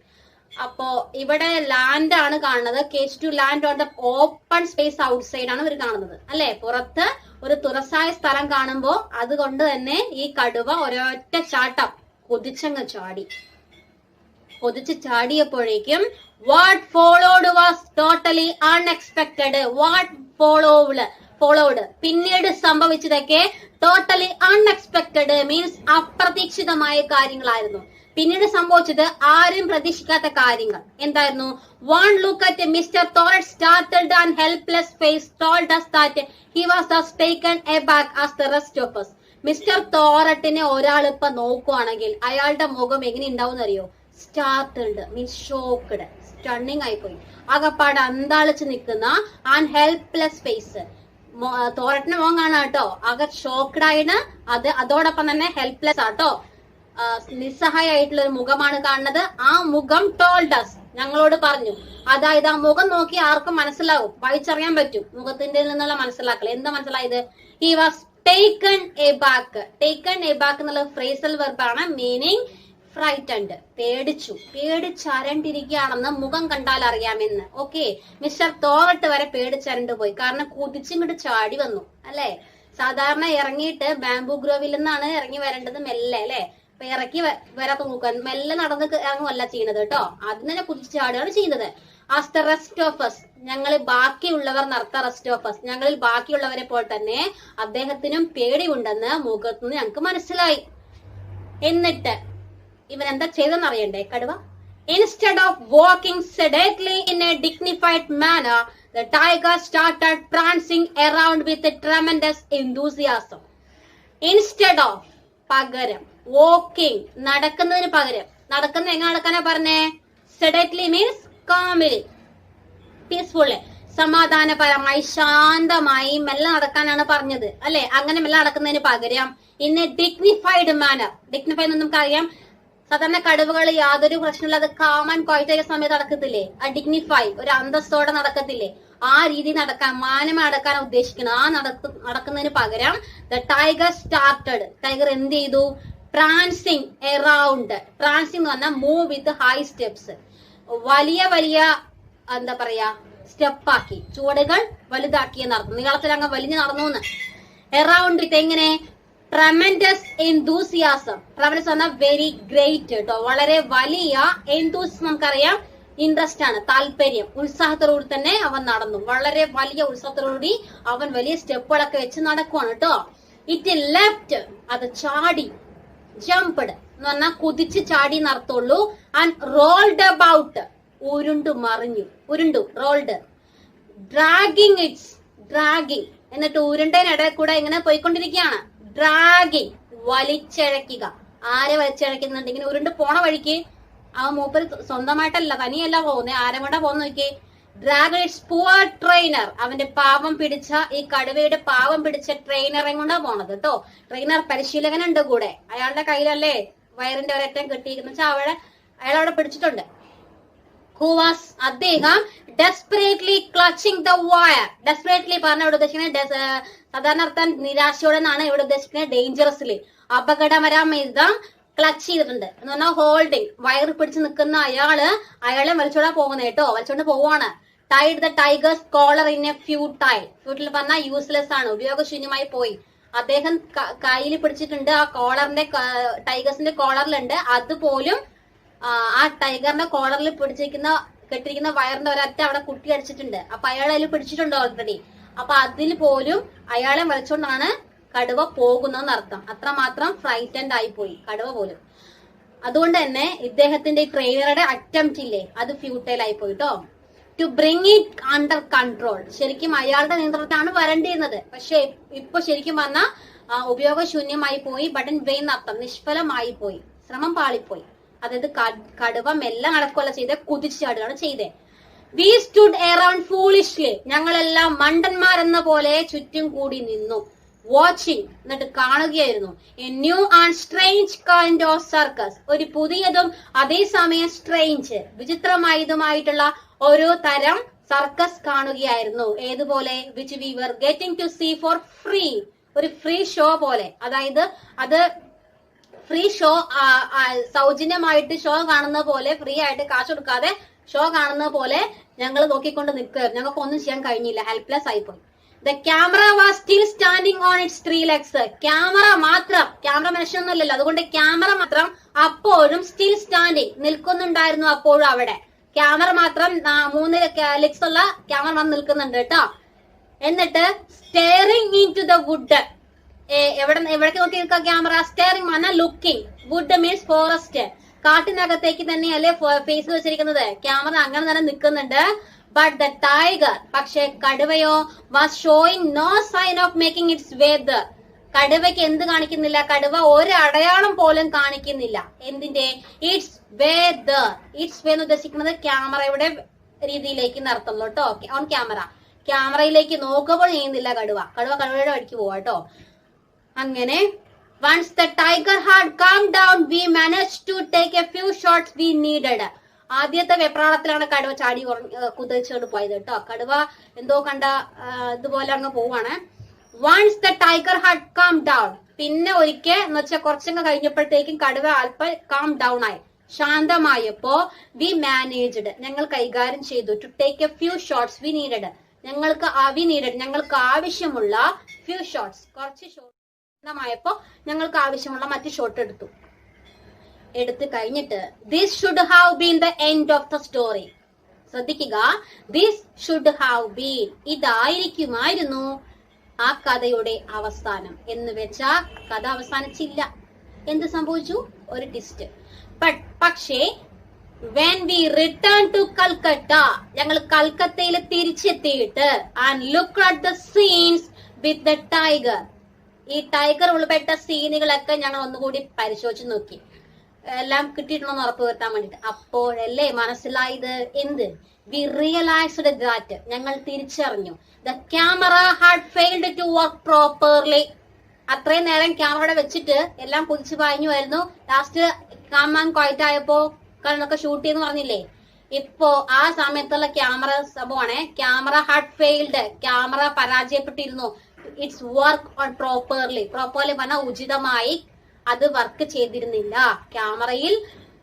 അപ്പോ ഇവിടെ ലാൻഡ് ആണ് കാണുന്നത്. Cage to land on the open space outside ആണ് ഇവർ കാണുന്നത് അല്ലെ. പുറത്ത് ഒരു തുറസായ സ്ഥലം കാണുമ്പോ അതുകൊണ്ട് തന്നെ ഈ കടുവ ഒരൊറ്റ ചാട്ടം കുതിച്ചങ്ങ് ചാടിയപ്പോഴേക്കും what followed was totally unexpected. What followed പിന്നീട് സംഭവിച്ചതൊക്കെ ടോട്ടലി അൺഎക്സ്പെക്ടഡ് മീൻസ് അപ്രതീക്ഷിതമായ കാര്യങ്ങളായിരുന്നു. പിന്നീട് സംഭവിച്ചത് ആരും പ്രതീക്ഷിക്കാത്ത കാര്യങ്ങൾ. എന്തായിരുന്നു? One look at mister Thorat started and helpless face told us that he was thus taken aback as the rest of us. Mister തോററ്റിനെ ഒരാൾ ഇപ്പൊ നോക്കുവാണെങ്കിൽ അയാളുടെ മുഖം എങ്ങനെ ഉണ്ടാവും അറിയോ? സ്റ്റാർട്ടിൽഡ് മീൻസ് ഷോക്ക്ഡ്, സ്റ്റണ്ണിങ് ആയിപ്പോയി. ആകപ്പാട് അന്താളിച്ച് നിൽക്കുന്ന ആൻഡ് ഹെൽപ്ലെസ് ഫേസ്. തോററ്റിന്റെ മുഖം കാണാം കേട്ടോ, ആകെ ഷോക്ക്ഡ് ആയിട്ട്, അതോടൊപ്പം തന്നെ ഹെൽപ്ലെസ് ആട്ടോ, നിസ്സഹായിട്ടുള്ള ഒരു മുഖമാണ് കാണുന്നത്. ആ മുഖം ടോൾഡസ്, ഞങ്ങളോട് പറഞ്ഞു. അതായത് ആ മുഖം നോക്കി ആർക്കും മനസ്സിലാവും, വായിച്ചറിയാൻ പറ്റും മുഖത്തിന്റെ നിന്നുള്ള മനസ്സിലാക്കൽ. എന്താ മനസ്സിലായത്? He was taken aback. Taken aback എന്നുള്ള ഫ്രേസൽ വെർബാണ്. മീനിങ് ഫ്രൈറ്റൻഡ്, പേടിച്ചരണ്ടിരിക്കുകയാണെന്ന് മുഖം കണ്ടാൽ അറിയാമെന്ന്. ഓക്കെ, മിസ്റ്റർ തോറട്ട് വരെ പേടിച്ചരണ്ട് പോയി, കാരണം കുതിച്ചിങ്ങോട്ട് ചാടി വന്നു അല്ലെ. സാധാരണ ഇറങ്ങിയിട്ട് ബാംബു ഗ്രോവിൽ നിന്നാണ് ഇറങ്ങി വരേണ്ടത് മെല്ലെ അല്ലെ. അപ്പൊ ഇറക്കി വരാത്ത നോക്കാൻ മെല്ലെ നടന്ന് ഇറങ്ങുമല്ല ചെയ്യുന്നത് കേട്ടോ, അതിന് തന്നെ കുതിച്ച് ചാടുകയാണ് ചെയ്യുന്നത്. As the rest of us, ഞങ്ങളിൽ ബാക്കിയുള്ളവർ നടത്ത റെസ്റ്റ് ഓഫ് us, ഞങ്ങളിൽ ബാക്കിയുള്ളവരെ പോലെ തന്നെ അദ്ദേഹത്തിനും പേടിയുണ്ടെന്ന് മുഖത്തുനിന്ന് ഞങ്ങൾക്ക് മനസ്സിലായി. എന്നിട്ട് ഇവൻ എന്താ ചെയ്തെന്ന് അറിയണ്ടേ കടുവ? Instead of walking sedately in a dignified manner, the tiger started prancing around with a tremendous enthusiasm. Instead of, പകരം, walking, നടക്കുന്നതിന് പകരം, നടക്കുന്ന എങ്ങനെ നടക്കാനാ പറഞ്ഞേ? sedately means calmly, peacefully, സമാധാനപരമായി ശാന്തമായി മെല്ലെ നടക്കാനാണ് പറഞ്ഞത് അല്ലെ. അങ്ങനെ മെല്ലെ നടക്കുന്നതിന് പകരം in a dignified manner. Dignified എന്ന് നമുക്കറിയാം, സാധാരണ കടുവകൾ യാതൊരു പ്രശ്നമില്ലാതെ കാമൻ ക്വയറ്റായ സമയത്ത് നടക്കത്തില്ലേ, ആ ഡിഗ്നിഫൈ ഒരു അന്തസ്സോടെ നടക്കത്തില്ലേ, ആ രീതി നടക്കാൻ, മാനമായി നടക്കാൻ ഉദ്ദേശിക്കുന്നത്. ആ നടക്കുന്നതിന് പകരം ദ ടൈഗർ സ്റ്റാർട്ടഡ്, ടൈഗർ എന്ത് ചെയ്തു? Prancing around. പ്രാൻസിങ് എന്ന് പറഞ്ഞാൽ മൂവ് വിത്ത് ഹൈ സ്റ്റെപ്സ്, വലിയ എന്താ പറയാ സ്റ്റെപ്പാക്കി, ചുവടുകൾ വലുതാക്കിയ നടന്നു, നീളത്തിൽ അങ്ങ് വലിഞ്ഞു നടന്നു. എറൗണ്ട് വിത്ത് എങ്ങനെ? ട്രമെൻഡസ് എന്തൂസിയാസം. ട്രമെൻഡസ് പറഞ്ഞാൽ വെരി ഗ്രേറ്റ് കേട്ടോ, വളരെ വലിയ. എന്തൂസ് നമുക്കറിയാം ഇൻട്രസ്റ്റ് ആണ്, താല്പര്യം, ഉത്സാഹത്തോടുകൂടി തന്നെ അവൻ നടന്നു. വളരെ വലിയ ഉത്സാഹത്തോടുകൂടി അവൻ വലിയ സ്റ്റെപ്പുകളൊക്കെ വെച്ച് നടക്കുവാണ് കേട്ടോ. ഇറ്റ് ലെഫ്റ്റ്, അത് ചാടി. ജംപ്ഡ് എന്ന് പറഞ്ഞാൽ കുതിച്ച് ചാടി നടത്തുള്ളൂ. ആൻഡ് റോൾഡ് അബൌട്ട്, ഉരുണ്ടു മറിഞ്ഞു. റോൾഡ്. ഡ്രാഗിങ് എന്നിട്ട് ഉരുണ്ടതിനിടയിൽ കൂടെ ഇങ്ങനെ പോയിക്കൊണ്ടിരിക്കുകയാണ്. ഡ്രാഗിങ്, വലിച്ചഴക്കുക. ആരെ വലിച്ചഴക്കുന്നുണ്ട്? ഇങ്ങനെ ഉരുണ്ട് പോണ വഴിക്ക് അവൻ മൂപ്പര് സ്വന്തമായിട്ടല്ല, തനിയല്ല പോകുന്നത്, ആരെ കൊണ്ടാ പോകുന്ന നോക്കി? Dragon it's poor trainer. അവന്റെ പാവം പിടിച്ച, ഈ കടുവയുടെ പാവം പിടിച്ച ട്രെയിനറെ കൊണ്ടാ പോണത് കേട്ടോ. ട്രെയിനർ പരിശീലകനുണ്ട് കൂടെ. അയാളുടെ കയ്യിലല്ലേ വയറിന്റെ ഒരറ്റം കെട്ടിയിരിക്കുന്ന വെച്ചാൽ അയാളവിടെ പിടിച്ചിട്ടുണ്ട്. അദ്ദേഹം desperately clutching the wire. Desperately പറഞ്ഞ ഇവിടെ ഉദ്ദേശിക്കുന്നത് സാധാരണ അർത്ഥം നിരാശയോടെ എന്നാണ് ഇവിടെ ഉദ്ദേശിക്കുന്നത്. ഡേഞ്ചറസ്ലി, അപകടകരമിതം ക്ലച്ച് ചെയ്തിട്ടുണ്ട് എന്ന് പറഞ്ഞാൽ ഹോൾഡിങ്. വയർ പിടിച്ച് നിൽക്കുന്ന അയാളെ വലിച്ചോടാൻ പോകുന്നത് കേട്ടോ. വലിച്ചോണ്ട് പോവാണ്. Tied the tiger's collar in a futile. Futile പറഞ്ഞാൽ യൂസ്ലെസ് ആണ്, ഉപയോഗശൂന്യമായി പോയി. അദ്ദേഹം കയ്യിൽ പിടിച്ചിട്ടുണ്ട്. ആ കോളറിന്റെ, ടൈഗേഴ്സിന്റെ കോളറിലുണ്ട്. അതുപോലും ആ ടൈഗറിന്റെ കോളറിൽ കെട്ടിരിക്കുന്ന വയറിന്റെ ഒരറ്റ അവിടെ കുട്ടി അടിച്ചിട്ടുണ്ട്. അപ്പൊ അയാൾ അതിൽ പിടിച്ചിട്ടുണ്ട് ഓൾറെഡി. അപ്പൊ അതിൽ പോലും അയാളെ വലിച്ചോണ്ടാണ് കടുവ പോകുന്നതെന്ന് അർത്ഥം. അത്രമാത്രം ഫ്രൈറ്റൻഡ് ആയി പോയി കടുവ പോലും. അതുകൊണ്ട് തന്നെ ഇദ്ദേഹത്തിന്റെ ഈ ട്രെയിനറുടെ അറ്റംപ്റ്റ് ഇല്ലേ, അത് ഫ്യൂട്ടൈൽ ആയി പോയിട്ടോ. To bring it under control. ശരിക്കും അയാളുടെ നിയന്ത്രണത്തിലാണ് വരേണ്ടിയിരുന്നത്. പക്ഷെ ഇപ്പൊ ശരിക്കും പറഞ്ഞാൽ ഉപയോഗശൂന്യമായി പോയി. ബട്ടൺ വെയിൻ അർത്ഥം നിഷ്ഫലമായി പോയി, ശ്രമം പാളിപ്പോയി. അതായത് കടുവ മെല്ലെ നടക്കുകയല്ല ചെയ്തേ, കുതിച്ചു ചാടുകയാണ് ചെയ്തേ. We stood around foolishly. ഞങ്ങളെല്ലാം മണ്ടന്മാരെന്ന പോലെ ചുറ്റും കൂടി നിന്നു. വാച്ചിങ്, എന്നിട്ട് കാണുകയായിരുന്നു. A new and strange kind of circus. ഒരു പുതിയതും അതേസമയം സ്ട്രേഞ്ച്, വിചിത്രമായതുമായിട്ടുള്ള ഓരോ തരം സർക്കസ് കാണുകയായിരുന്നു. ഏതുപോലെ? Which we were getting to see for free. ഒരു ഫ്രീ ഷോ പോലെ. അതായത് അത് ഫ്രീ ഷോ, സൗജന്യമായിട്ട് ഷോ കാണുന്ന പോലെ, ഫ്രീ ആയിട്ട് കാശ് കൊടുക്കാതെ ഷോ കാണുന്ന പോലെ ഞങ്ങൾ നോക്കിക്കൊണ്ട് നിൽക്കുകയായിരുന്നു. ഞങ്ങൾക്ക് ഒന്നും ചെയ്യാൻ കഴിഞ്ഞില്ല, ഹെൽപ്ലെസ് ആയിപ്പോയി. The camera was still standing on its 3 legs. Camera മാത്രം, ക്യാമറ മനുഷ്യനൊന്നുമല്ലല്ലോ, അതുകൊണ്ട് ക്യാമറ മാത്രം അപ്പോഴും സ്റ്റിൽ സ്റ്റാൻഡിങ്, നിൽക്കുന്നുണ്ടായിരുന്നു അപ്പോഴും അവിടെ. ക്യാമറ മാത്രം 3 legs ഉള്ള ക്യാമറ വന്ന് നിൽക്കുന്നുണ്ട് കേട്ടോ. എന്നിട്ട് staring into the wood. എവിടേക്ക് നോക്കി നിൽക്കുക ക്യാമറ? സ്റ്റെയറിംഗ് പറഞ്ഞാൽ ലുക്കിംഗ്. Wood means forest. കാട്ടിനകത്തേക്ക് തന്നെയല്ലേ ഫേസ് വെച്ചിരിക്കുന്നത്. ക്യാമറ അങ്ങനെ തന്നെ നിൽക്കുന്നുണ്ട്. ബട്ട് ദ ടൈഗർ, പക്ഷെ കടുവയോ, was showing no sign of making its way there. കടുവയ്ക്ക് എന്ത് കാണിക്കുന്നില്ല? കടുവ ഒരു അടയാളം പോലും കാണിക്കുന്നില്ല. എന്തിന്റെ? Its way there. Its way എന്ന് ഉദ്ദേശിക്കുന്നത് ക്യാമറയുടെ രീതിയിലേക്ക് നടത്തുള്ളൂ കേട്ടോ. ഓൺ ക്യാമറ, ക്യാമറയിലേക്ക് നോക്കുമ്പോൾ ചെയ്യുന്നില്ല കടുവ. കടുവയുടെ വഴിക്ക് പോവാ കേട്ടോ. അങ്ങനെ once the tiger had come down, we managed to take a few shots we needed. ആദ്യത്തെ വെപ്രാളത്തിലാണ് കടുവ ചാടി കുതിച്ചുകൊണ്ട് പോയത് കേട്ടോ. കടുവ എന്തോ കണ്ട ഇതുപോലെ അങ്ങ് പോവാണ്. once the tiger had come down, പിന്നെ ഒരിക്കൽ എന്ന് വെച്ചാൽ കുറച്ചങ്ങ് കഴിഞ്ഞപ്പോഴത്തേക്കും കടുവ അല്പം calm down ആയി, ശാന്തമായപ്പോ we managed, ഞങ്ങൾ കൈകാര്യം ചെയ്തു, to take a few shots we needed, ഞങ്ങൾക്ക് ആവശ്യമുള്ള few shots, കുറച്ച് ഷോട്ട് യപ്പോ ഞങ്ങൾക്ക് ആവശ്യമുള്ള മറ്റു ഷോട്ട് എടുത്ത് കഴിഞ്ഞിട്ട് this should have been the end of the story. ശ്രദ്ധിക്കുക, this should have been, ഇതായിരിക്കുമായിരുന്നു ആ കഥയുടെ അവസാനം. എന്ന് വെച്ചാ കഥ അവസാനിച്ചില്ല. എന്ത് സംഭവിച്ചു? ഒരു ട്വിസ്റ്റ്. പക്ഷേ when we returned to Calcutta, ഞങ്ങൾ കൽക്കത്തയിൽ തിരിച്ചെത്തിയിട്ട് and looked at the scenes with the tiger, ഈ ടൈഗർ ഉൾപ്പെട്ട സീനുകളൊക്കെ ഞങ്ങൾ ഒന്നുകൂടി പരിശോധിച്ച് നോക്കി, എല്ലാം കിട്ടിയിട്ടുണ്ടെന്ന് ഉറപ്പ് വരുത്താൻ വേണ്ടിട്ട്. അപ്പോഴല്ലേ മനസ്സിലായത് എന്ത്? വി റിയലൈസ്ഡ് ദാറ്റ്, ഞങ്ങൾ തിരിച്ചറിഞ്ഞു, the camera had failed to work properly. അത്രയും നേരം ക്യാമറ വെച്ചിട്ട് എല്ലാം കുതിച്ചു പാഞ്ഞുമായിരുന്നു. ലാസ്റ്റ് കാം ആൻഡ് ക്വൈറ്റ് ആയപ്പോ കണ്ണൊക്കെ ഷൂട്ട് ചെയ്യുന്നു പറഞ്ഞില്ലേ. ഇപ്പോ ആ സമയത്തുള്ള ക്യാമറ സംഭവമാണ്. ക്യാമറ ഹാഡ് ഫെയിൽഡ്, ക്യാമറ പരാജയപ്പെട്ടിരുന്നു. ഇറ്റ്സ് വർക്ക് ഓൺ പ്രോപ്പർലി പറഞ്ഞാൽ ഉചിതമായി അത് വർക്ക് ചെയ്തിരുന്നില്ല. ക്യാമറയിൽ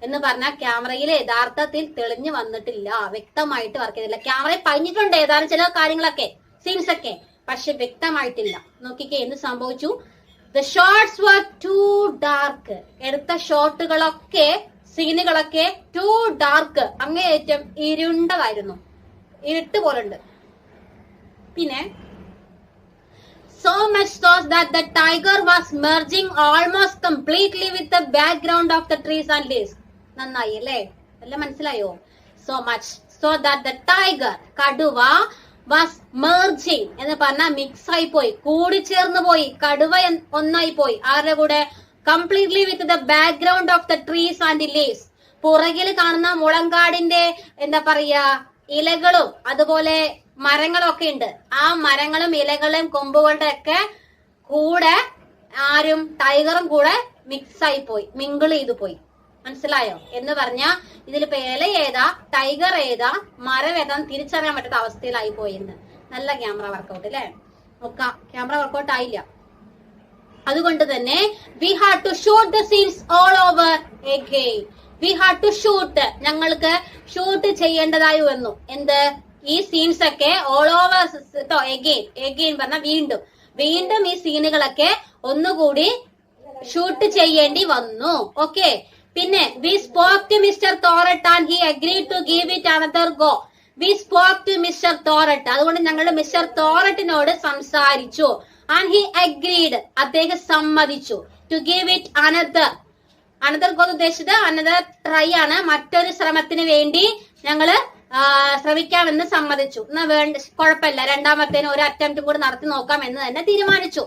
എന്ന് പറഞ്ഞാൽ ക്യാമറയിൽ യഥാർത്ഥത്തിൽ തെളിഞ്ഞു വന്നിട്ടില്ല, വ്യക്തമായിട്ട് വർക്ക് ചെയ്തില്ല. ക്യാമറയിൽ പഞ്ഞിട്ടുണ്ട് ഏതാനും ചില കാര്യങ്ങളൊക്കെ, സീൻസ് ഒക്കെ, പക്ഷെ വ്യക്തമായിട്ടില്ല. നോക്കിക്കേ എന്ത് സംഭവിച്ചു? The shots were too dark. എടുത്ത ഷോട്ടുകളൊക്കെ, സീനുകളൊക്കെ ടു ഡാർക്ക്, അങ്ങേയറ്റം ഇരുണ്ടതായിരുന്നു, ഇരുട്ട് പോലുണ്ട്. പിന്നെ so much so that the tiger was merging almost completely with the background of the trees and leaves. നന്നായി അല്ലേ? എല്ലാം മനസ്സിലായോ? so much so that the tiger, കടുവ, was merging എന്ന് പറഞ്ഞാൽ മിക്സ് ആയി പോയി, കൂടിച്ചേർന്ന് പോയി. കടുവ ഒന്നായി പോയി. ആരുടെ കൂടെ? completely with the background of the trees and leaves. പുറകിൽ കാണുന്ന മുളങ്കാടിന്റെ എന്താ പറയാ ഇലകളും അതുപോലെ മരങ്ങളും ഒക്കെ ഉണ്ട്. ആ മരങ്ങളും ഇലകളും കൊമ്പുകളുടെ ഒക്കെ കൂടെ ആരും ടൈഗറും കൂടെ മിക്സ് ആയി പോയി, മിങ്കിൾ ചെയ്തു പോയി. മനസ്സിലായോ? എന്ന് പറഞ്ഞ ഇതിലിപ്പോ ഇല ഏതാ ടൈഗർ ഏതാ മരം ഏതാന്ന് തിരിച്ചറിയാൻ പറ്റാത്ത അവസ്ഥയിലായി പോയിന്ന്. നല്ല ക്യാമറ വർക്കൗട്ട് അല്ലെ? നോക്കാം, ക്യാമറ വർക്കൗട്ട് ആയില്ല. അതുകൊണ്ട് തന്നെ we have to shoot the scenes all over again. We have to shoot, ഞങ്ങൾക്ക് ഷൂട്ട് ചെയ്യേണ്ടതായി വന്നു. എന്ത്? ഈ സീൻസ് ഒക്കെ ഓൾ ഓവർ അഗെയിൻ. അഗെയിൻ പറഞ്ഞ വീണ്ടും വീണ്ടും ഈ സീനുകളൊക്കെ ഒന്നുകൂടി ഷൂട്ട് ചെയ്യേണ്ടി വന്നു. ഓക്കെ. പിന്നെ we spoke to mister Thorat and he agreed to give it another go. We spoke to mister Thorat, അതുകൊണ്ട് ഞങ്ങൾ മിസ്റ്റർ തോറട്ടിനോട് സംസാരിച്ചു. ആൻഡ് ഹി അഗ്രീഡ്, അദ്ദേഹം സമ്മതിച്ചു. To give it another go ഉദ്ദേശിച്ചത് അനദർ ട്രൈ ആണ്, മറ്റൊരു ശ്രമത്തിന് വേണ്ടി ഞങ്ങള് ശ്രമിക്കാമെന്ന് സമ്മതിച്ചു. എന്നാ വേണ്ട, കുഴപ്പമില്ല, രണ്ടാമത്തേന് ഒരു അറ്റംപ്റ്റ് കൂടി നടത്തി നോക്കാം എന്ന് തന്നെ തീരുമാനിച്ചു.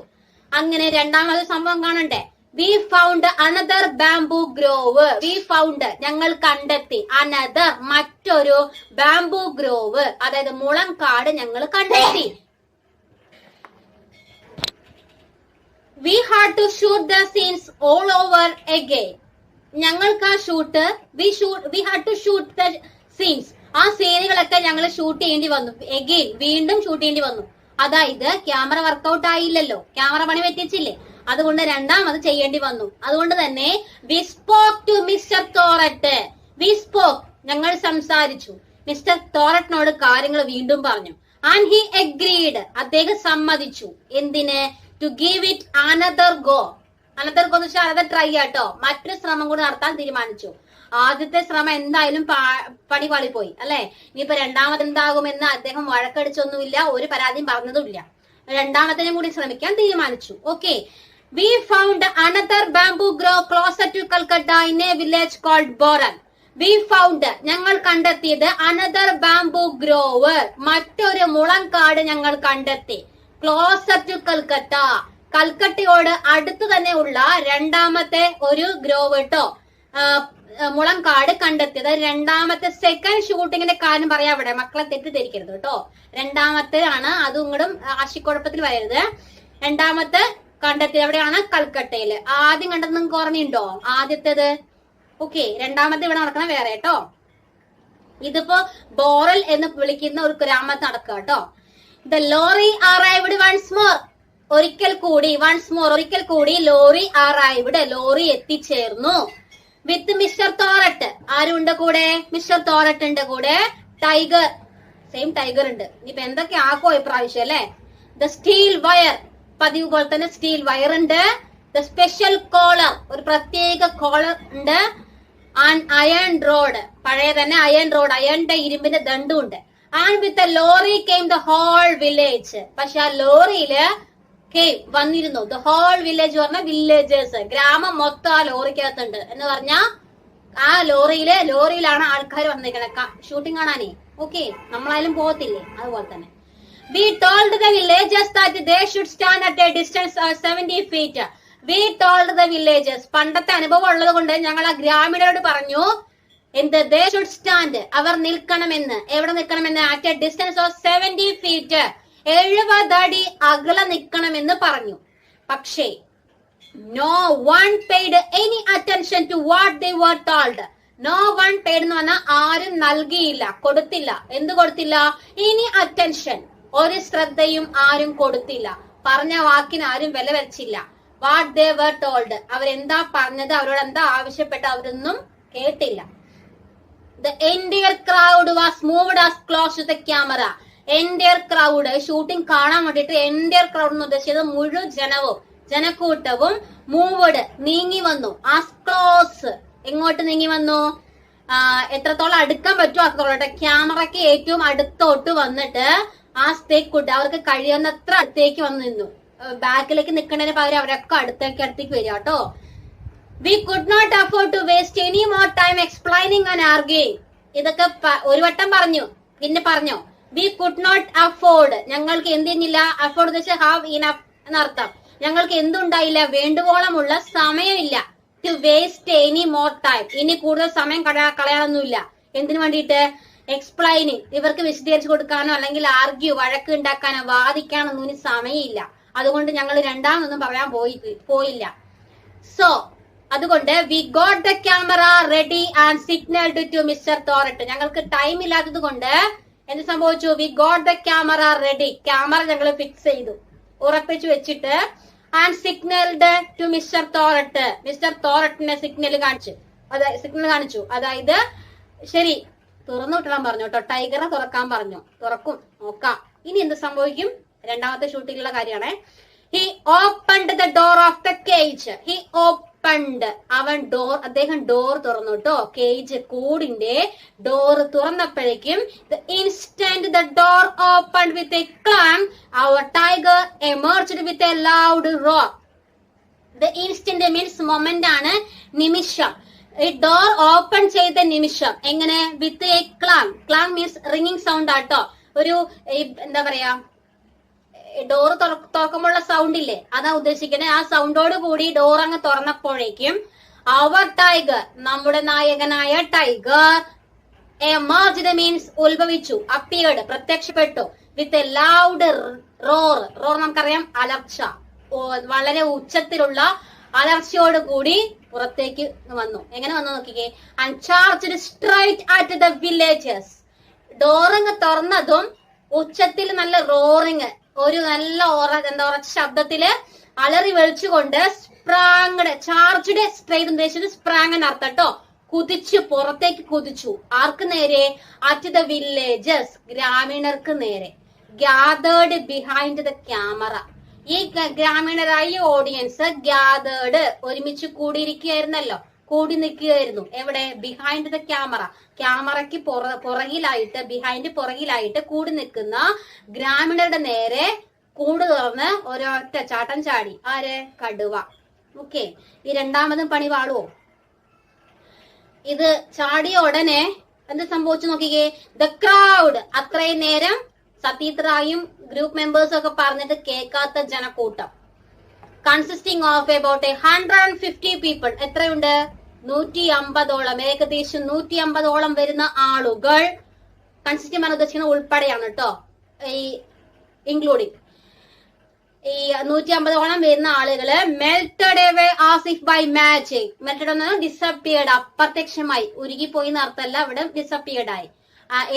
അങ്ങനെ രണ്ടാമത് സംഭവം കാണണ്ടേ? We found another bamboo grove. We found, ഞങ്ങൾ കണ്ടെത്തി. അനദർ, മറ്റൊരു ബാംബു ഗ്രോവ്, അതായത് മുളങ്കാട് ഞങ്ങൾ കണ്ടെത്തി. We had to shoot the scenes all over again. ഞങ്ങൾക്ക് ആ shoot we had to shoot the scenes, ആ സീനുകളൊക്കെ ഞങ്ങൾ ഷൂട്ട് ചെയ്യേണ്ടി വന്നു. എഗെയിൻ, വീണ്ടും ഷൂട്ട് ചെയ്യേണ്ടി വന്നു. അതായത് ക്യാമറ വർക്കൗട്ട് ആയില്ലല്ലോ, ക്യാമറ പണി പറ്റിച്ചില്ലേ, അതുകൊണ്ട് രണ്ടാമത് ചെയ്യേണ്ടി വന്നു. അതുകൊണ്ട് തന്നെ we spoke to mister Thorat. We spoke, ഞങ്ങൾ സംസാരിച്ചു. മിസ്റ്റർ തോറട്ടിനോട് കാര്യങ്ങൾ വീണ്ടും പറഞ്ഞു. ആൻഡ് ഹി അഗ്രീഡ്, അദ്ദേഹം സമ്മതിച്ചു. എന്തിന്? To give it another go. Another go എന്ന് വെച്ചാൽ അനദർ ട്രൈ ആട്ടോ, മറ്റൊരു ശ്രമം കൂടി നടത്താൻ തീരുമാനിച്ചു. ആദ്യത്തെ ശ്രമം എന്തായാലും പണി പാളിപ്പോയി അല്ലെ? ഇനിയിപ്പോ രണ്ടാമത് എന്താകുമെന്ന് അദ്ദേഹം വഴക്കടിച്ചൊന്നുമില്ല, ഒരു പരാതിയും പറഞ്ഞതുമില്ല. രണ്ടാമത്തിനും കൂടി ശ്രമിക്കാൻ തീരുമാനിച്ചു. Okay. We found another bamboo grove closer to Calcutta in a village called Boran. We found, ഞങ്ങൾ കണ്ടെത്തിയത് അനദർ ബാംബു ഗ്രോവ്, മറ്റൊരു മുളങ്കാട് ഞങ്ങൾ കണ്ടെത്തി. ക്ലോസർ ടു കൽക്കട്ട, കൽക്കട്ടയോട് അടുത്ത് തന്നെ ഉള്ള രണ്ടാമത്തെ ഒരു ഗ്രോവ് കേട്ടോ, മുളങ്കാട് കണ്ടെത്തിയത്. രണ്ടാമത്തെ സെക്കൻഡ് ഷൂട്ടിങ്ങിന്റെ കാര്യം പറയാം ഇവിടെ, മക്കളെ തെറ്റിദ്ധരിക്കരുത് കേട്ടോ. രണ്ടാമത്തെ ആണ്, അതും ഇങ്ങോട്ടും ആശയക്കുഴപ്പത്തിൽ വരരുത്. രണ്ടാമത്തെ കണ്ടെത്തിയത് എവിടെയാണ്? കൽക്കട്ടയില്. ആദ്യം കണ്ടത് നിങ്ങൾക്ക് ഓർമ്മയുണ്ടോ? ആദ്യത്തേത് ഓക്കെ. രണ്ടാമത്തെ ഇവിടെ നടക്കണ വേറെ കേട്ടോ. ഇതിപ്പോ ബോറൽ എന്ന് വിളിക്കുന്ന ഒരു ഗ്രാമത്ത് നടക്കുക കേട്ടോ. The lorry arrived once more. ഒരിക്കൽ കൂടി ലോറി അറൈവ്ഡ്, ലോറി എത്തിച്ചേർന്നു. With mister Thorat. ആരുണ്ട് കൂടെ? മിസ്റ്റർ തോറട്ടിന്റെ കൂടെ ടൈഗർ, സെയിം ടൈഗർ ഉണ്ട്. ഇനിയിപ്പോ എന്തൊക്കെ ആക്കോ ഇപ്രാവശ്യം അല്ലെ? ദ സ്റ്റീൽ വയർ, പതിവ് പോലെ തന്നെ സ്റ്റീൽ വയർ ഉണ്ട്. ദ സ്പെഷ്യൽ കോളർ, ഒരു പ്രത്യേക കോളർ ഉണ്ട്. ആൻഡ് അയൺ റോഡ്, പഴയ തന്നെ അയൺ റോഡ്, അയണിന്റെ ഇരുമ്പിന്റെ ദണ്ടും ഉണ്ട്. And with a lorry came the whole village. പക്ഷെ ആ ലോറിയില് വന്നിരുന്നു. ദ ഹോൾ വില്ലേജ് പറഞ്ഞ വില്ലേജേഴ്സ്, ഗ്രാമം മൊത്തം ആ ലോറിക്കകത്തുണ്ട് എന്ന് പറഞ്ഞാ ആ ലോറിയിലാണ് ആൾക്കാർ വന്നിരിക്കണേ ഷൂട്ടിംഗ് കാണാനേ. ഓക്കെ, നമ്മളായാലും പോകത്തില്ലേ, അതുപോലെ തന്നെ. We told the villagers that they should stand at a distance of 70 feet. We told the villagers, പണ്ടത്തെ അനുഭവം ഉള്ളത് കൊണ്ട് ഞങ്ങൾ ആ ഗ്രാമീണരോട് പറഞ്ഞു എന്ത്? they should stand, അവർ നിൽക്കണമെന്ന്. എവിടെ നിൽക്കണമെന്ന്? at a distance of 70 feet, 70 അടി അകലെ നിൽക്കണമെന്ന് പറഞ്ഞു. പക്ഷേ no one paid any attention to what they were told. No one paid എന്ന് പറഞ്ഞാൽ ആരും നൽകിയില്ല, കൊടുത്തില്ല. എന്ത് കൊടുത്തില്ല? any attention, ഒരു ശ്രദ്ധയും ആരും കൊടുത്തില്ല. പറഞ്ഞ വാക്കിന് ആരും വില വെച്ചില്ല. വാട്ട് ദേ വർ ടോൾഡ്, അവരെന്താ പറഞ്ഞത്, അവരോട് എന്താ ആവശ്യപ്പെട്ട, അവരൊന്നും കേട്ടില്ല. The entire crowd was moved as close to the camera. Entire crowd, shooting കാണാൻ വേണ്ടിട്ട് എൻറ്റയർ ക്രൗഡ് എന്ന് ഉദ്ദേശിച്ചത് മുഴുവൻ ജനക്കൂട്ടവും മൂവ്ഡ്, നീങ്ങി വന്നു. ആസ് ക്ലോസ്, എങ്ങോട്ട് നീങ്ങി വന്നു? എത്രത്തോളം അടുക്കാൻ പറ്റുമോ അത്രത്തോളം. ക്യാമറയ്ക്ക് ഏറ്റവും അടുത്തോട്ട് വന്നിട്ട് ആ സ്റ്റേക്ക് അവർക്ക് കഴിയുന്നത്ര അടുത്തേക്ക് വന്ന് നിന്നു. ബാക്കിലേക്ക് നിൽക്കുന്നതിന് പകരം അവരൊക്കെ അടുത്തേക്ക് വരിക കേട്ടോ. We could not afford to waste any more time explaining and arguing. ഇതൊക്കെ ഒരു വട്ടം പറഞ്ഞു, പിന്നെ പറഞ്ഞോ. വി കുഡ് നോട്ട് അഫോർഡ്, ഞങ്ങൾക്ക് എന്തിനില്ല? അഫോർഡ് എന്ന് വെച്ചാൽ ഹാവ് ഇനഫ് എന്നർത്ഥം. ഞങ്ങൾക്ക് എന്തുണ്ടായില്ല? വേണ്ടുവോളമുള്ള സമയമില്ല. To waste any more time, ഇനി കൂടുതൽ സമയം കളയാനൊന്നുമില്ല. എന്തിനു വേണ്ടിയിട്ട്? എക്സ്പ്ലൈനിങ്, ഇവർക്ക് വിശദീകരിച്ചു കൊടുക്കാനോ അല്ലെങ്കിൽ ആർഗ്യൂ വഴക്ക് ഉണ്ടാക്കാനോ വാദിക്കാനോ ഒന്നും സമയമില്ല. അതുകൊണ്ട് ഞങ്ങൾ രണ്ടാമതൊന്നും പറയാൻ പോയില്ല. സോ അതുകൊണ്ട് we got the camera ready and signalled to mister Thorat. ഞങ്ങൾക്ക് ടൈം ഇല്ലാത്തത് കൊണ്ട് എന്ത് സംഭവിച്ചു? We got the camera ready, camera ഞങ്ങൾ ഫിക്സ് ചെയ്തു, ഉറപ്പിച്ചു വെച്ചിട്ട് and signalled to mister Thorat, mister തോറട്ടിനെ സിഗ്നൽ കാണിച്ചു. അതായത് ശരി തുറന്നു വിട്ടാൻ പറഞ്ഞു കേട്ടോ, ടൈഗറെ തുറക്കാൻ പറഞ്ഞു. തുറക്കും, നോക്കാം ഇനി എന്ത് സംഭവിക്കും. രണ്ടാമത്തെ ഷൂട്ടിങ്ങിലുള്ള കാര്യമാണ്. He opened the door of the cage. He opened, അദ്ദേഹം ഡോർ തുറന്നു കേട്ടോ. കേജ്, കൂടിന്റെ ഡോർ തുറന്നപ്പോഴേക്കും the instant the door opened with a clang, our tiger emerged with a loud roar. The instant means moment ആണ്, നിമിഷം. ഈ ഡോർ ഓപ്പൺ ചെയ്ത നിമിഷം എങ്ങനെ? With a clang. Clang means ringing sound ആട്ടോ. ഒരു എന്താ പറയാ, ഡോർ തുറക്കുമ്പോഴുള്ള സൗണ്ട് ഇല്ലേ, അതാ ഉദ്ദേശിക്കുന്നത്. ആ സൗണ്ടോട് കൂടി ഡോർ അങ്ങ് തുറന്നപ്പോഴേക്കും അവർ ടൈഗർ, നമ്മുടെ നായകനായ ടൈഗർ, എമർജ്ഡ് മീൻസ് ഉത്ഭവിച്ചു, അപ്പിയർഡ് പ്രത്യക്ഷപ്പെട്ടു, with a loud roar. Roar നമുക്കറിയാം അലർച്ച, വളരെ ഉച്ചത്തിലുള്ള അലർച്ചയോട് കൂടി പുറത്തേക്ക് വന്നു. എങ്ങനെ വന്നു നോക്കിക്കേ. And charged straight at the villagers. During തുറന്നതും ഉച്ചത്തിൽ നല്ല റോറിങ്, ഒരു നല്ല ഉറച്ച ശബ്ദത്തില് അലറി വെളിച്ചുകൊണ്ട് സ്പ്രാങ്ഡ്, ചാർജ്ഡ് സ്ട്രൈറ്റ് ഉദ്ദേശിച്ചത് സ്പ്രാങ് എന്നർത്ഥം കേട്ടോ. കുതിച്ചു, പുറത്തേക്ക് കുതിച്ചു. ആർക്ക് നേരെ? അറ്റ് ദ വില്ലേജേഴ്സ്, ഗ്രാമീണർക്ക് നേരെ. Gathered behind the camera. ഈ ഗ്രാമീണരായ ഓഡിയൻസ് ഗ്യാതേർഡ്, ഒരുമിച്ച് കൂടിയിരിക്കുകയായിരുന്നല്ലോ, കൂടി നിൽക്കുകയായിരുന്നു. എവിടെ? ബിഹൈൻഡ് ദ ക്യാമറ, ക്യാമറയ്ക്ക് പുറകിലായിട്ട്, ബിഹൈൻഡ് പുറകിലായിട്ട് കൂടി നിൽക്കുന്ന ഗ്രാമീണരുടെ നേരെ കൂട് തുറന്ന് ഒരൊറ്റ ചാട്ടം ചാടി. ആര്? കടുവ. ഓക്കെ, ഈ രണ്ടാമതും പണി വാളുവോ? ഇത് ചാടിയ ഉടനെ എന്ത് സംഭവിച്ചു നോക്കിക്കേ. ദ ക്രൗഡ്, അത്രയും നേരം സതീത്രായും ഗ്രൂപ്പ് മെമ്പേഴ്സും ഒക്കെ പറഞ്ഞിട്ട് കേൾക്കാത്ത ജനക്കൂട്ടം, കൺസിസ്റ്റിംഗ് ഓഫ് അബൌട്ട് 150 പീപ്പിൾ. എത്രയുണ്ട്? 150ഓളം, ഏകദേശം 150ഓളം വരുന്ന ആളുകൾ. കൺസിസ്റ്റിംഗ് ആണ് ഉദ്ദേശിക്കുന്നത് ഉൾപ്പെടെയാണ് കേട്ടോ, ഈ ഇൻക്ലൂഡിങ്. ഈ 150ഓളം വരുന്ന ആളുകള് melted away as if by magic. Melted എന്ന് ഡിസപ്പിയർഡ്, അപ്രത്യക്ഷമായി, ഉരുകിപ്പോയി എന്നർത്ഥമല്ല, ഇവിടെ ഡിസപ്പിയർഡ് ആയി.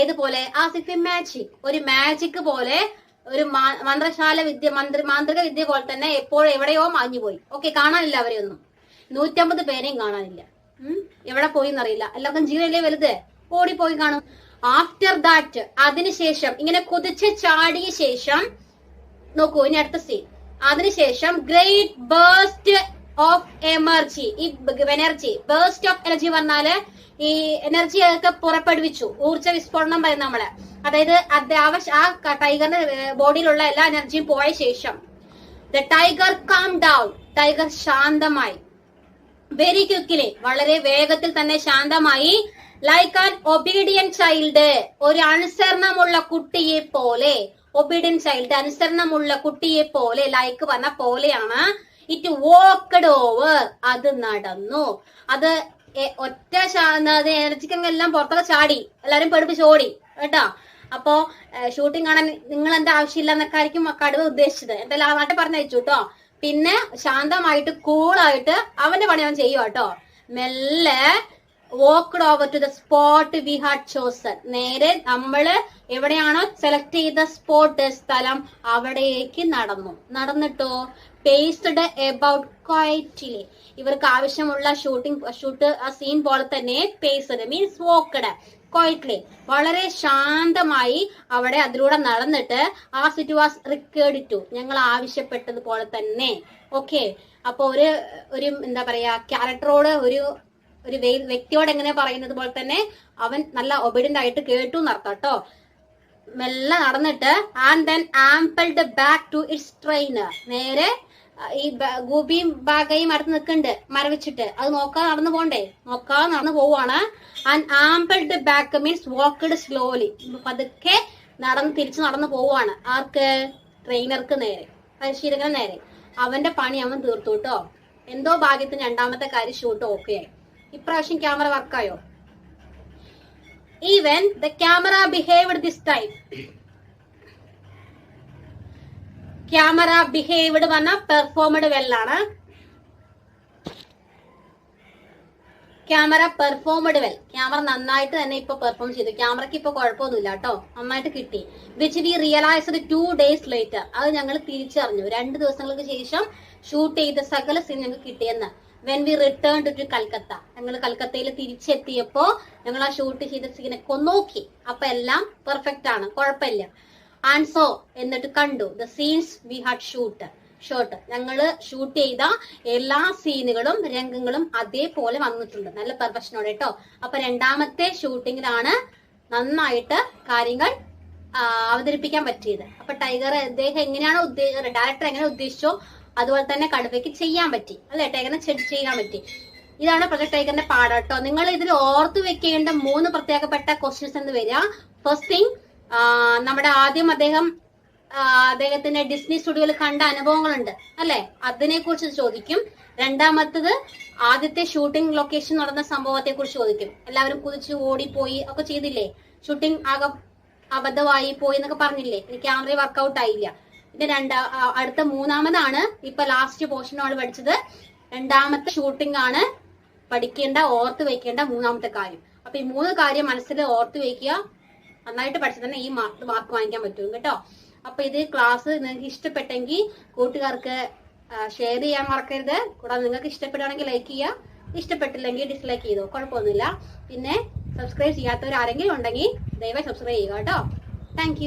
ഏതുപോലെ? ആസ് ഇഫ് എ മാജിക്, ഒരു മാജിക് പോലെ, ഒരു മന്ത്രശാല വിദ്യ, മാന്ത്രിക വിദ്യ പോലെ തന്നെ എപ്പോഴും എവിടെയോ മാഞ്ഞുപോയി. ഓക്കെ, കാണാനില്ല അവരെയൊന്നും. 150 പേരെയും കാണാനില്ല. എവിടെ പോയി എന്നറിയില്ല. എല്ലാവർക്കും ജീവനല്ലേ വലുത്, ഓടിപ്പോയി കാണും. ആഫ്റ്റർ ദാറ്റ്, അതിനുശേഷം, ഇങ്ങനെ കുതിച്ച് ചാടിയ ശേഷം നോക്കൂ ഇനി അടുത്ത സീൻ. അതിനുശേഷം ഗ്രേറ്റ് ബേസ്റ്റ് ഓഫ് എനർജി. ഈ എനർജി, ബേസ്റ്റ് ഓഫ് എനർജി പറഞ്ഞാല് ഈ എനർജി ഒക്കെ പുറപ്പെടുവിച്ചു, ഊർജ വിസ്ഫോടനം പറയുന്ന നമ്മള്. അതായത് ആ ടൈഗറിന്റെ ബോഡിയിലുള്ള എല്ലാ എനർജിയും പോയ ശേഷം the tiger calm down, tiger ശാന്തമായി. വെരി ക്വിക്ക്ലി, വളരെ വേഗത്തിൽ തന്നെ ശാന്തമായി. ലൈക്ക് ആൻ ഒബീഡിയൻ ചൈൽഡ്, ഒരു അനുസരണമുള്ള കുട്ടിയെ പോലെ. ഒബീഡിയൻ ചൈൽഡ്, അനുസരണമുള്ള കുട്ടിയെ പോലെ. ലൈക്ക് പറഞ്ഞ പോലെയാണ്. ഇറ്റ് വോക്കഡ് ഓവർ, അത് നടന്നു. അത് ഒറ്റ എനർജിക്കെല്ലാം പുറത്തൊക്കെ ചാടി, എല്ലാരും പേടിപ്പിച്ച് ഓടി കേട്ടോ. അപ്പോ ഷൂട്ടിംഗ് കാണാൻ നിങ്ങൾ എന്റെ ആവശ്യമില്ല എന്നൊക്കെ ആയിരിക്കും കടുവ ഉദ്ദേശിച്ചത്. എന്തായാലും ആ നാട്ടെ പറഞ്ഞയച്ചു കേട്ടോ. പിന്നെ ശാന്തമായിട്ട് കൂളായിട്ട് അവന്റെ പണി അവൻ ചെയ്യുക കേട്ടോ. മെല്ലെ walked over to the spot we had chosen. നേരെ നമ്മള് എവിടെയാണോ സെലക്ട് ചെയ്ത സ്പോട്ട്, സ്ഥലം, അവിടേക്ക് നടന്നിട്ടോ പേസ്ഡ് about quietly. ഇവർക്ക് ആവശ്യമുള്ള ഷൂട്ട് ആ സീൻ പോലെ തന്നെ പേസ്ഡ് മീൻസ് walked quietly, വളരെ ശാന്തമായി അവിടെ അതിലൂടെ നടന്നിട്ട് ആ സിറ്റ് വാസ് റിക്വേർഡ് ടു, ഞങ്ങൾ ആവശ്യപ്പെട്ടതുപോലെ തന്നെ. ഓക്കെ, അപ്പൊ ഒരു എന്താ പറയാ, ക്യാരക്ടറോട് ഒരു വ്യക്തിയോട് എങ്ങനെ പറയുന്നത് പോലെ തന്നെ അവൻ നല്ല ഒബീഡിയന്റ് ആയിട്ട് കേട്ടു എന്നർത്ഥം കേട്ടോ. മെല്ലെ നടന്നിട്ട് and then ambled back to its trainer. നേരെ ഈ ഗൂബിയും ബാഗയും അടുത്ത് നിൽക്കുന്നുണ്ട് മരവിച്ചിട്ട്, അത് നോക്കാതെ നടന്നു പോണ്ടേ, നോക്കാതെ നടന്നു പോവാണ്. And ambled back means walked slowly, പതുക്കെ തിരിച്ചു നടന്നു പോവാണ്. ആർക്ക്? ട്രെയിനർക്ക് നേരെ, പരിശീലകന് നേരെ. അവന്റെ പണി അവൻ തീർത്തു കേട്ടോ. എന്തോ ഭാഗ്യത്തിന് രണ്ടാമത്തെ കാര്യം ഷൂട്ട് ഓക്കെ ആയി. ഇപ്രാവശ്യം ക്യാമറ വർക്കായോ? Even the camera behaved this time. Camera behaved പറഞ്ഞ പെർഫോംഡ് വെൽ ആണ്. Camera performed well. ക്യാമറ നന്നായിട്ട് തന്നെ ഇപ്പൊ പെർഫോം ചെയ്തു. ക്യാമറയ്ക്ക് ഇപ്പൊ കുഴപ്പമൊന്നുമില്ല കേട്ടോ, നന്നായിട്ട് കിട്ടി. Which we realised 2 days later. അത് ഞങ്ങൾ തിരിച്ചറിഞ്ഞു 2 ദിവസങ്ങൾക്ക് ശേഷം ഷൂട്ട് ചെയ്ത സകല സീൻ ഞങ്ങൾക്ക് കിട്ടിയെന്ന്. When we return to Calcutta. ഞങ്ങൾ കൽക്കത്തയിൽ തിരിച്ചെത്തിയപ്പോ ഞങ്ങൾ ആ ഷൂട്ട് ചെയ്ത സീനൊക്കെ നോക്കി. അപ്പൊ എല്ലാം പെർഫെക്റ്റ് ആണ്, കുഴപ്പമില്ല. ആൻഡ് സോ എന്നിട്ട് കണ്ടു the scenes we had shot. ഞങ്ങള് ഷൂട്ട് ചെയ്ത എല്ലാ സീനുകളും രംഗങ്ങളും അതേപോലെ വന്നിട്ടുണ്ട്, നല്ല പെർഫെക്ഷനോടെ കേട്ടോ. അപ്പൊ രണ്ടാമത്തെ ഷൂട്ടിങ്ങിലാണ് നന്നായിട്ട് കാര്യങ്ങൾ അവതരിപ്പിക്കാൻ പറ്റിയത്. അപ്പൊ ടൈഗർ അദ്ദേഹം എങ്ങനെയാണോ ഡയറക്ടർ എങ്ങനെ ഉദ്ദേശിച്ചോ അതുപോലെ തന്നെ കടുവയ്ക്ക് ചെയ്യാൻ പറ്റി അല്ലെ, ടൈഗറിനെ ചെയ്യാൻ പറ്റി. ഇതാണ് പ്രൊജക്ട് ടൈഗറിന്റെ പാഠം കേട്ടോ. നിങ്ങൾ ഇതിൽ ഓർത്തു വെക്കേണ്ട 3 പ്രത്യേകപ്പെട്ട ക്വസ്റ്റ്യൻസ് എന്ന് വരിക. ഫസ്റ്റ് തിങ്, നമ്മുടെ ആദ്യം അദ്ദേഹത്തിന്റെ ഡിസ്നി സ്റ്റുഡിയോയിൽ കണ്ട അനുഭവങ്ങളുണ്ട് അല്ലെ, അതിനെ കുറിച്ച് ചോദിക്കും. രണ്ടാമത്തത് ആദ്യത്തെ ഷൂട്ടിംഗ് ലൊക്കേഷൻ നടന്ന സംഭവത്തെ കുറിച്ച് ചോദിക്കും. എല്ലാവരും കുതിച്ച് ഓടിപ്പോയി ഒക്കെ ചെയ്തില്ലേ, ഷൂട്ടിംഗ് ആകെ അബദ്ധമായി പോയി എന്നൊക്കെ പറഞ്ഞില്ലേ, ക്യാമറ വർക്ക്ഔട്ട് ആയില്ല. പിന്നെ അടുത്ത 3ാമതാണ് ഇപ്പൊ ലാസ്റ്റ് പോർഷനാണ് പഠിച്ചത്. രണ്ടാമത്തെ ഷൂട്ടിംഗ് ആണ് പഠിക്കേണ്ട ഓർത്ത് വെക്കേണ്ട 3ാമത്തെ കാര്യം. അപ്പൊ ഈ 3 കാര്യം മനസ്സിൽ ഓർത്ത് വെക്കുക. നന്നായിട്ട് പഠിച്ചു തന്നെ ഈ മാർക്ക് വാങ്ങിക്കാൻ പറ്റും കേട്ടോ. അപ്പൊ ഇത് ക്ലാസ് നിങ്ങൾക്ക് ഇഷ്ടപ്പെട്ടെങ്കിൽ കൂട്ടുകാർക്ക് ഷെയർ ചെയ്യാൻ മറക്കരുത്. കൂടാതെ നിങ്ങൾക്ക് ഇഷ്ടപ്പെടുകയാണെങ്കിൽ ലൈക്ക് ചെയ്യുക, ഇഷ്ടപ്പെട്ടില്ലെങ്കിൽ ഡിസ്ലൈക്ക് ചെയ്തോ, കുഴപ്പമൊന്നുമില്ല. പിന്നെ സബ്സ്ക്രൈബ് ചെയ്യാത്തവർ ആരെങ്കിലും ഉണ്ടെങ്കിൽ ദയവായി സബ്സ്ക്രൈബ് ചെയ്യുക കേട്ടോ. താങ്ക്